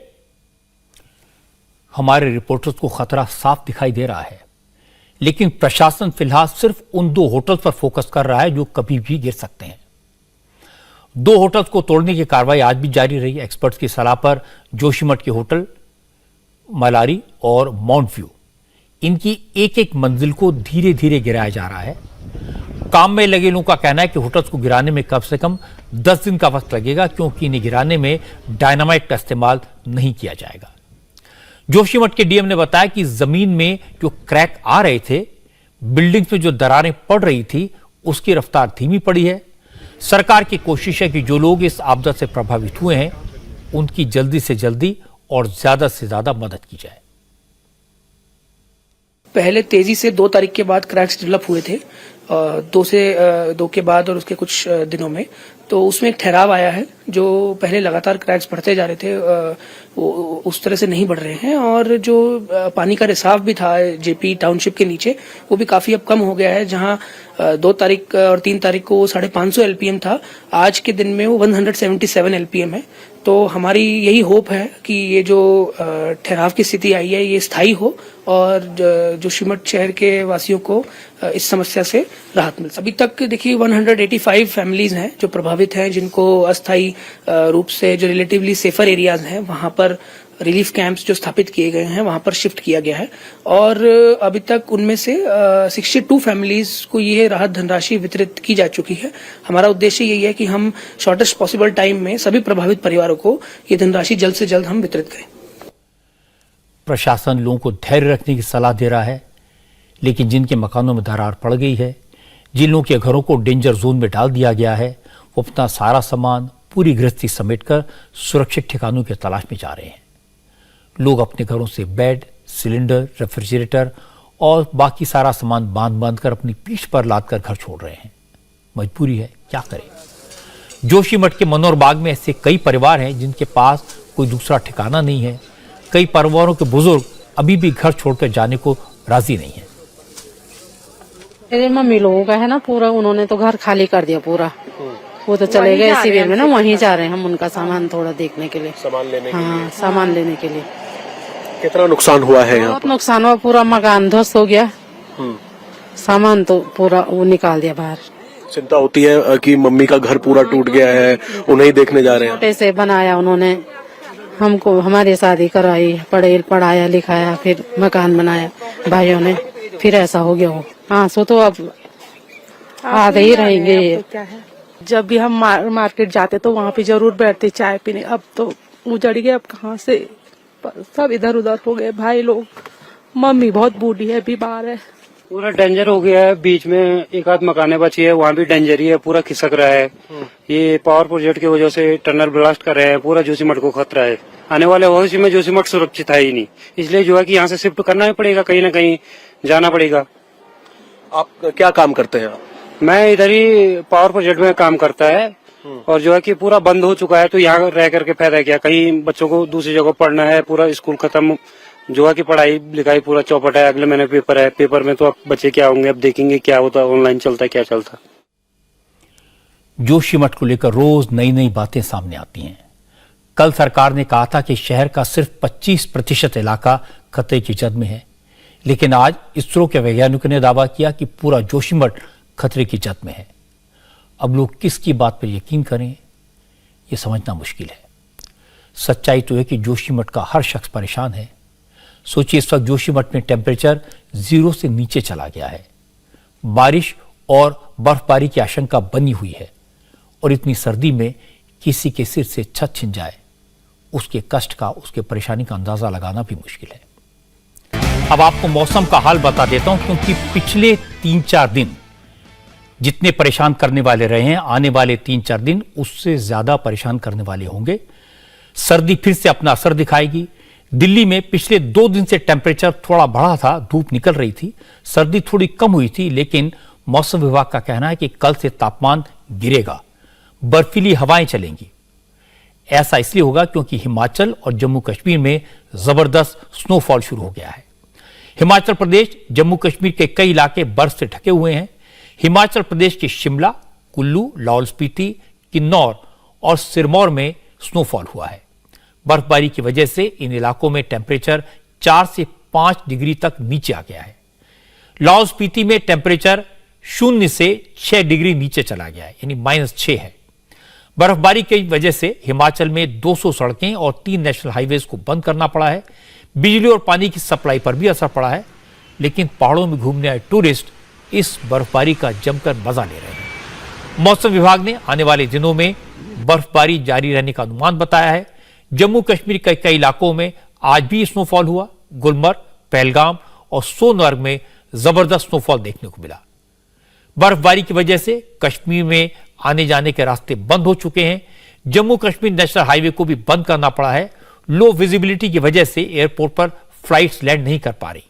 हमारे रिपोर्टर्स को खतरा साफ दिखाई दे रहा है, लेकिन प्रशासन फिलहाल सिर्फ उन 2 होटल्स पर फोकस कर रहा है जो कभी भी गिर सकते हैं। 2 होटल्स को तोड़ने की कार्रवाई आज भी जारी रही। एक्सपर्ट्स की सलाह पर जोशीमठ के होटल मलारी और माउंट व्यू, इनकी एक एक मंजिल को धीरे धीरे गिराया जा रहा है। काम में लगे लोगों का कहना है कि होटल्स को गिराने में कम से कम 10 दिन का वक्त लगेगा, क्योंकि इन्हें गिराने में डायनामाइट का इस्तेमाल नहीं किया जाएगा। जोशीमठ के डीएम ने बताया कि जमीन में जो क्रैक आ रहे थे, बिल्डिंग्स में जो दरारें पड़ रही थी, उसकी रफ्तार धीमी पड़ी है। सरकार की कोशिश है कि जो लोग इस आपदा से प्रभावित हुए हैं, उनकी जल्दी से जल्दी और ज्यादा से ज्यादा मदद की जाए।
पहले तेजी से 2 तारीख के बाद क्रैक्स डेवलप हुए थे, 2 के बाद और उसके कुछ दिनों में, तो उसमें एक ठहराव आया है। जो पहले लगातार क्रैक्स बढ़ते जा रहे थे, वो उस तरह से नहीं बढ़ रहे हैं, और जो पानी का रिसाव भी था जेपी टाउनशिप के नीचे, वो भी काफी अब कम हो गया है। जहां 2 तारीख और 3 तारीख को 550 एलपीएम था, आज के दिन में वो 177 एलपीएम है। तो हमारी यही होप है कि ये जो ठहराव की स्थिति आई है, ये स्थायी हो और जोशीमठ शहर के वासियों को इस समस्या से राहत मिल। अभी तक देखिए 185 फैमिलीज हैं जो प्रभावित हैं, जिनको अस्थायी रूप से जो रिलेटिवली सेफर एरियाज हैं वहां पर रिलीफ कैंप्स जो स्थापित किए गए हैं वहां पर शिफ्ट किया गया है। और अभी तक उनमें से 62 फैमिलीज को ये राहत धनराशि वितरित की जा चुकी है। हमारा उद्देश्य यही है कि हम शॉर्टेस्ट पॉसिबल टाइम में सभी प्रभावित परिवारों को ये धनराशि जल्द से जल्द हम वितरित करें।
प्रशासन लोगों को धैर्य रखने की सलाह दे रहा है, लेकिन जिनके मकानों में दरार पड़ गई है, जिन लोगों के घरों को डेंजर जोन में डाल दिया गया है, वो अपना सारा सामान, पूरी गृहस्थी समेटकर सुरक्षित ठिकानों की तलाश में जा रहे हैं। लोग अपने घरों से बेड, सिलेंडर, रेफ्रिजरेटर और बाकी सारा सामान बांध कर अपनी पीठ पर लादकर घर छोड़ रहे हैं। मजबूरी है, क्या करें। जोशीमठ के मनोहर बाग में ऐसे कई परिवार हैं जिनके पास कोई दूसरा ठिकाना नहीं है। कई परिवारों के बुजुर्ग अभी भी घर छोड़कर जाने को राजी नहीं है।
मेरे मम्मी लोगों का है ना पूरा, उन्होंने तो घर खाली कर दिया पूरा। वो तो चले गए शिविर में ना, वहीं जा रहे हैं हम उनका सामान थोड़ा देखने के लिए,
सामान लेने के लिए।
हाँ, सामान लेने के लिए।
कितना नुकसान हुआ है यहाँ?
बहुत नुकसान हुआ, पूरा मकान ध्वस्त हो गया, सामान तो पूरा वो निकाल दिया बाहर।
चिंता होती है कि मम्मी का घर पूरा टूट गया है, उन्हें देखने जा रहे हैं।
छोटे से बनाया उन्होंने, हमको हमारी शादी कराई, पढ़ाया लिखाया, फिर मकान बनाया भाइयों ने, फिर ऐसा हो गया हो। हाँ, सो तो अब आधे ही रहेंगे।
जब भी हम मार्केट जाते तो वहाँ पे जरूर बैठते चाय पीने। अब तो उजड़ गए, अब कहाँ से, सब इधर उधर हो गए भाई लोग। मम्मी बहुत बूढ़ी है, बीमार है,
पूरा डेंजर हो गया है। बीच में एक आध मकाने बची है, वहाँ भी डेंजर ही है, पूरा खिसक रहा है। ये पावर प्रोजेक्ट की वजह से टनल ब्लास्ट कर रहे हैं, पूरा जोशीमठ को खतरा है। आने वाले भविष्य में जोशीमठ सुरक्षित है ही नहीं, इसलिए जो है कि यहाँ से शिफ्ट करना ही पड़ेगा, कहीं न कहीं जाना पड़ेगा।
आप क्या काम करते हैं?
मैं इधर ही पावर प्रोजेक्ट में काम करता है, और जो है कि पूरा बंद हो चुका है, तो यहाँ रह करके फायदा क्या। कहीं बच्चों को दूसरी जगह पढ़ना है, पूरा स्कूल खत्म, जो है कि पढ़ाई लिखाई पूरा चौपट है। अगले महीने पेपर है, पेपर में तो अब बच्चे क्या होंगे, अब देखेंगे क्या होता है, ऑनलाइन चलता है क्या चलता।
जोशीमठ को लेकर रोज नई नई बातें सामने आती हैं। कल सरकार ने कहा था कि शहर का सिर्फ 25% इलाका खतरे की जद में है, लेकिन आज इसरो के वैज्ञानिकों ने दावा किया कि पूरा जोशीमठ खतरे की जद में है। अब लोग किसकी बात पर यकीन करें, यह समझना मुश्किल है। सच्चाई तो है कि जोशीमठ का हर शख्स परेशान है। सोचिए इस वक्त जोशीमठ में टेम्परेचर 0 से नीचे चला गया है। बारिश और बर्फबारी की आशंका बनी हुई है और इतनी सर्दी में किसी के सिर से छत छिन जाए, उसके कष्ट का, उसके परेशानी का अंदाजा लगाना भी मुश्किल है। अब आपको मौसम का हाल बता देता हूं, क्योंकि पिछले 3-4 दिन जितने परेशान करने वाले रहे हैं, आने वाले 3-4 दिन उससे ज्यादा परेशान करने वाले होंगे। सर्दी फिर से अपना असर दिखाएगी। दिल्ली में पिछले 2 दिन से टेम्परेचर थोड़ा बढ़ा था, धूप निकल रही थी, सर्दी थोड़ी कम हुई थी, लेकिन मौसम विभाग का कहना है कि कल से तापमान गिरेगा, बर्फीली हवाएं चलेंगी। ऐसा इसलिए होगा क्योंकि हिमाचल और जम्मू कश्मीर में जबरदस्त स्नोफॉल शुरू हो गया है। हिमाचल प्रदेश, जम्मू कश्मीर के कई इलाके बर्फ से ढके हुए हैं। हिमाचल प्रदेश के शिमला, कुल्लू, लाहौल स्पीति, किन्नौर और सिरमौर में स्नोफॉल हुआ है। बर्फबारी की वजह से इन इलाकों में टेम्परेचर 4 से 5 डिग्री तक नीचे आ गया है। लाहौल स्पीति में टेम्परेचर 0 से 6 डिग्री नीचे चला गया है, यानी -6 है। बर्फबारी की वजह से हिमाचल में 200 सड़कें और 3 नेशनल हाईवेज को बंद करना पड़ा है। बिजली और पानी की सप्लाई पर भी असर पड़ा है, लेकिन पहाड़ों में घूमने आए टूरिस्ट इस बर्फबारी का जमकर मजा ले रहे हैं। मौसम विभाग ने आने वाले दिनों में बर्फबारी जारी रहने का अनुमान बताया है। जम्मू कश्मीर के कई इलाकों में आज भी स्नोफॉल हुआ। गुलमर्ग, पहलगाम और सोनमर्ग में जबरदस्त स्नोफॉल देखने को मिला। बर्फबारी की वजह से कश्मीर में आने जाने के रास्ते बंद हो चुके हैं। जम्मू कश्मीर नेशनल हाईवे को भी बंद करना पड़ा है। लो विजिबिलिटी की वजह से एयरपोर्ट पर फ्लाइट्स लैंड नहीं कर पा रही।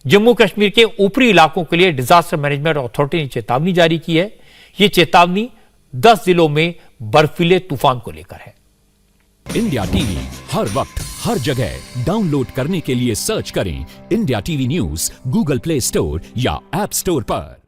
जम्मू कश्मीर के ऊपरी इलाकों के लिए डिजास्टर मैनेजमेंट अथॉरिटी ने चेतावनी जारी की है। यह चेतावनी 10 जिलों में बर्फीले तूफान को लेकर है।
इंडिया टीवी हर वक्त हर जगह डाउनलोड करने के लिए सर्च करें India TV news Google play store या ऐप स्टोर पर।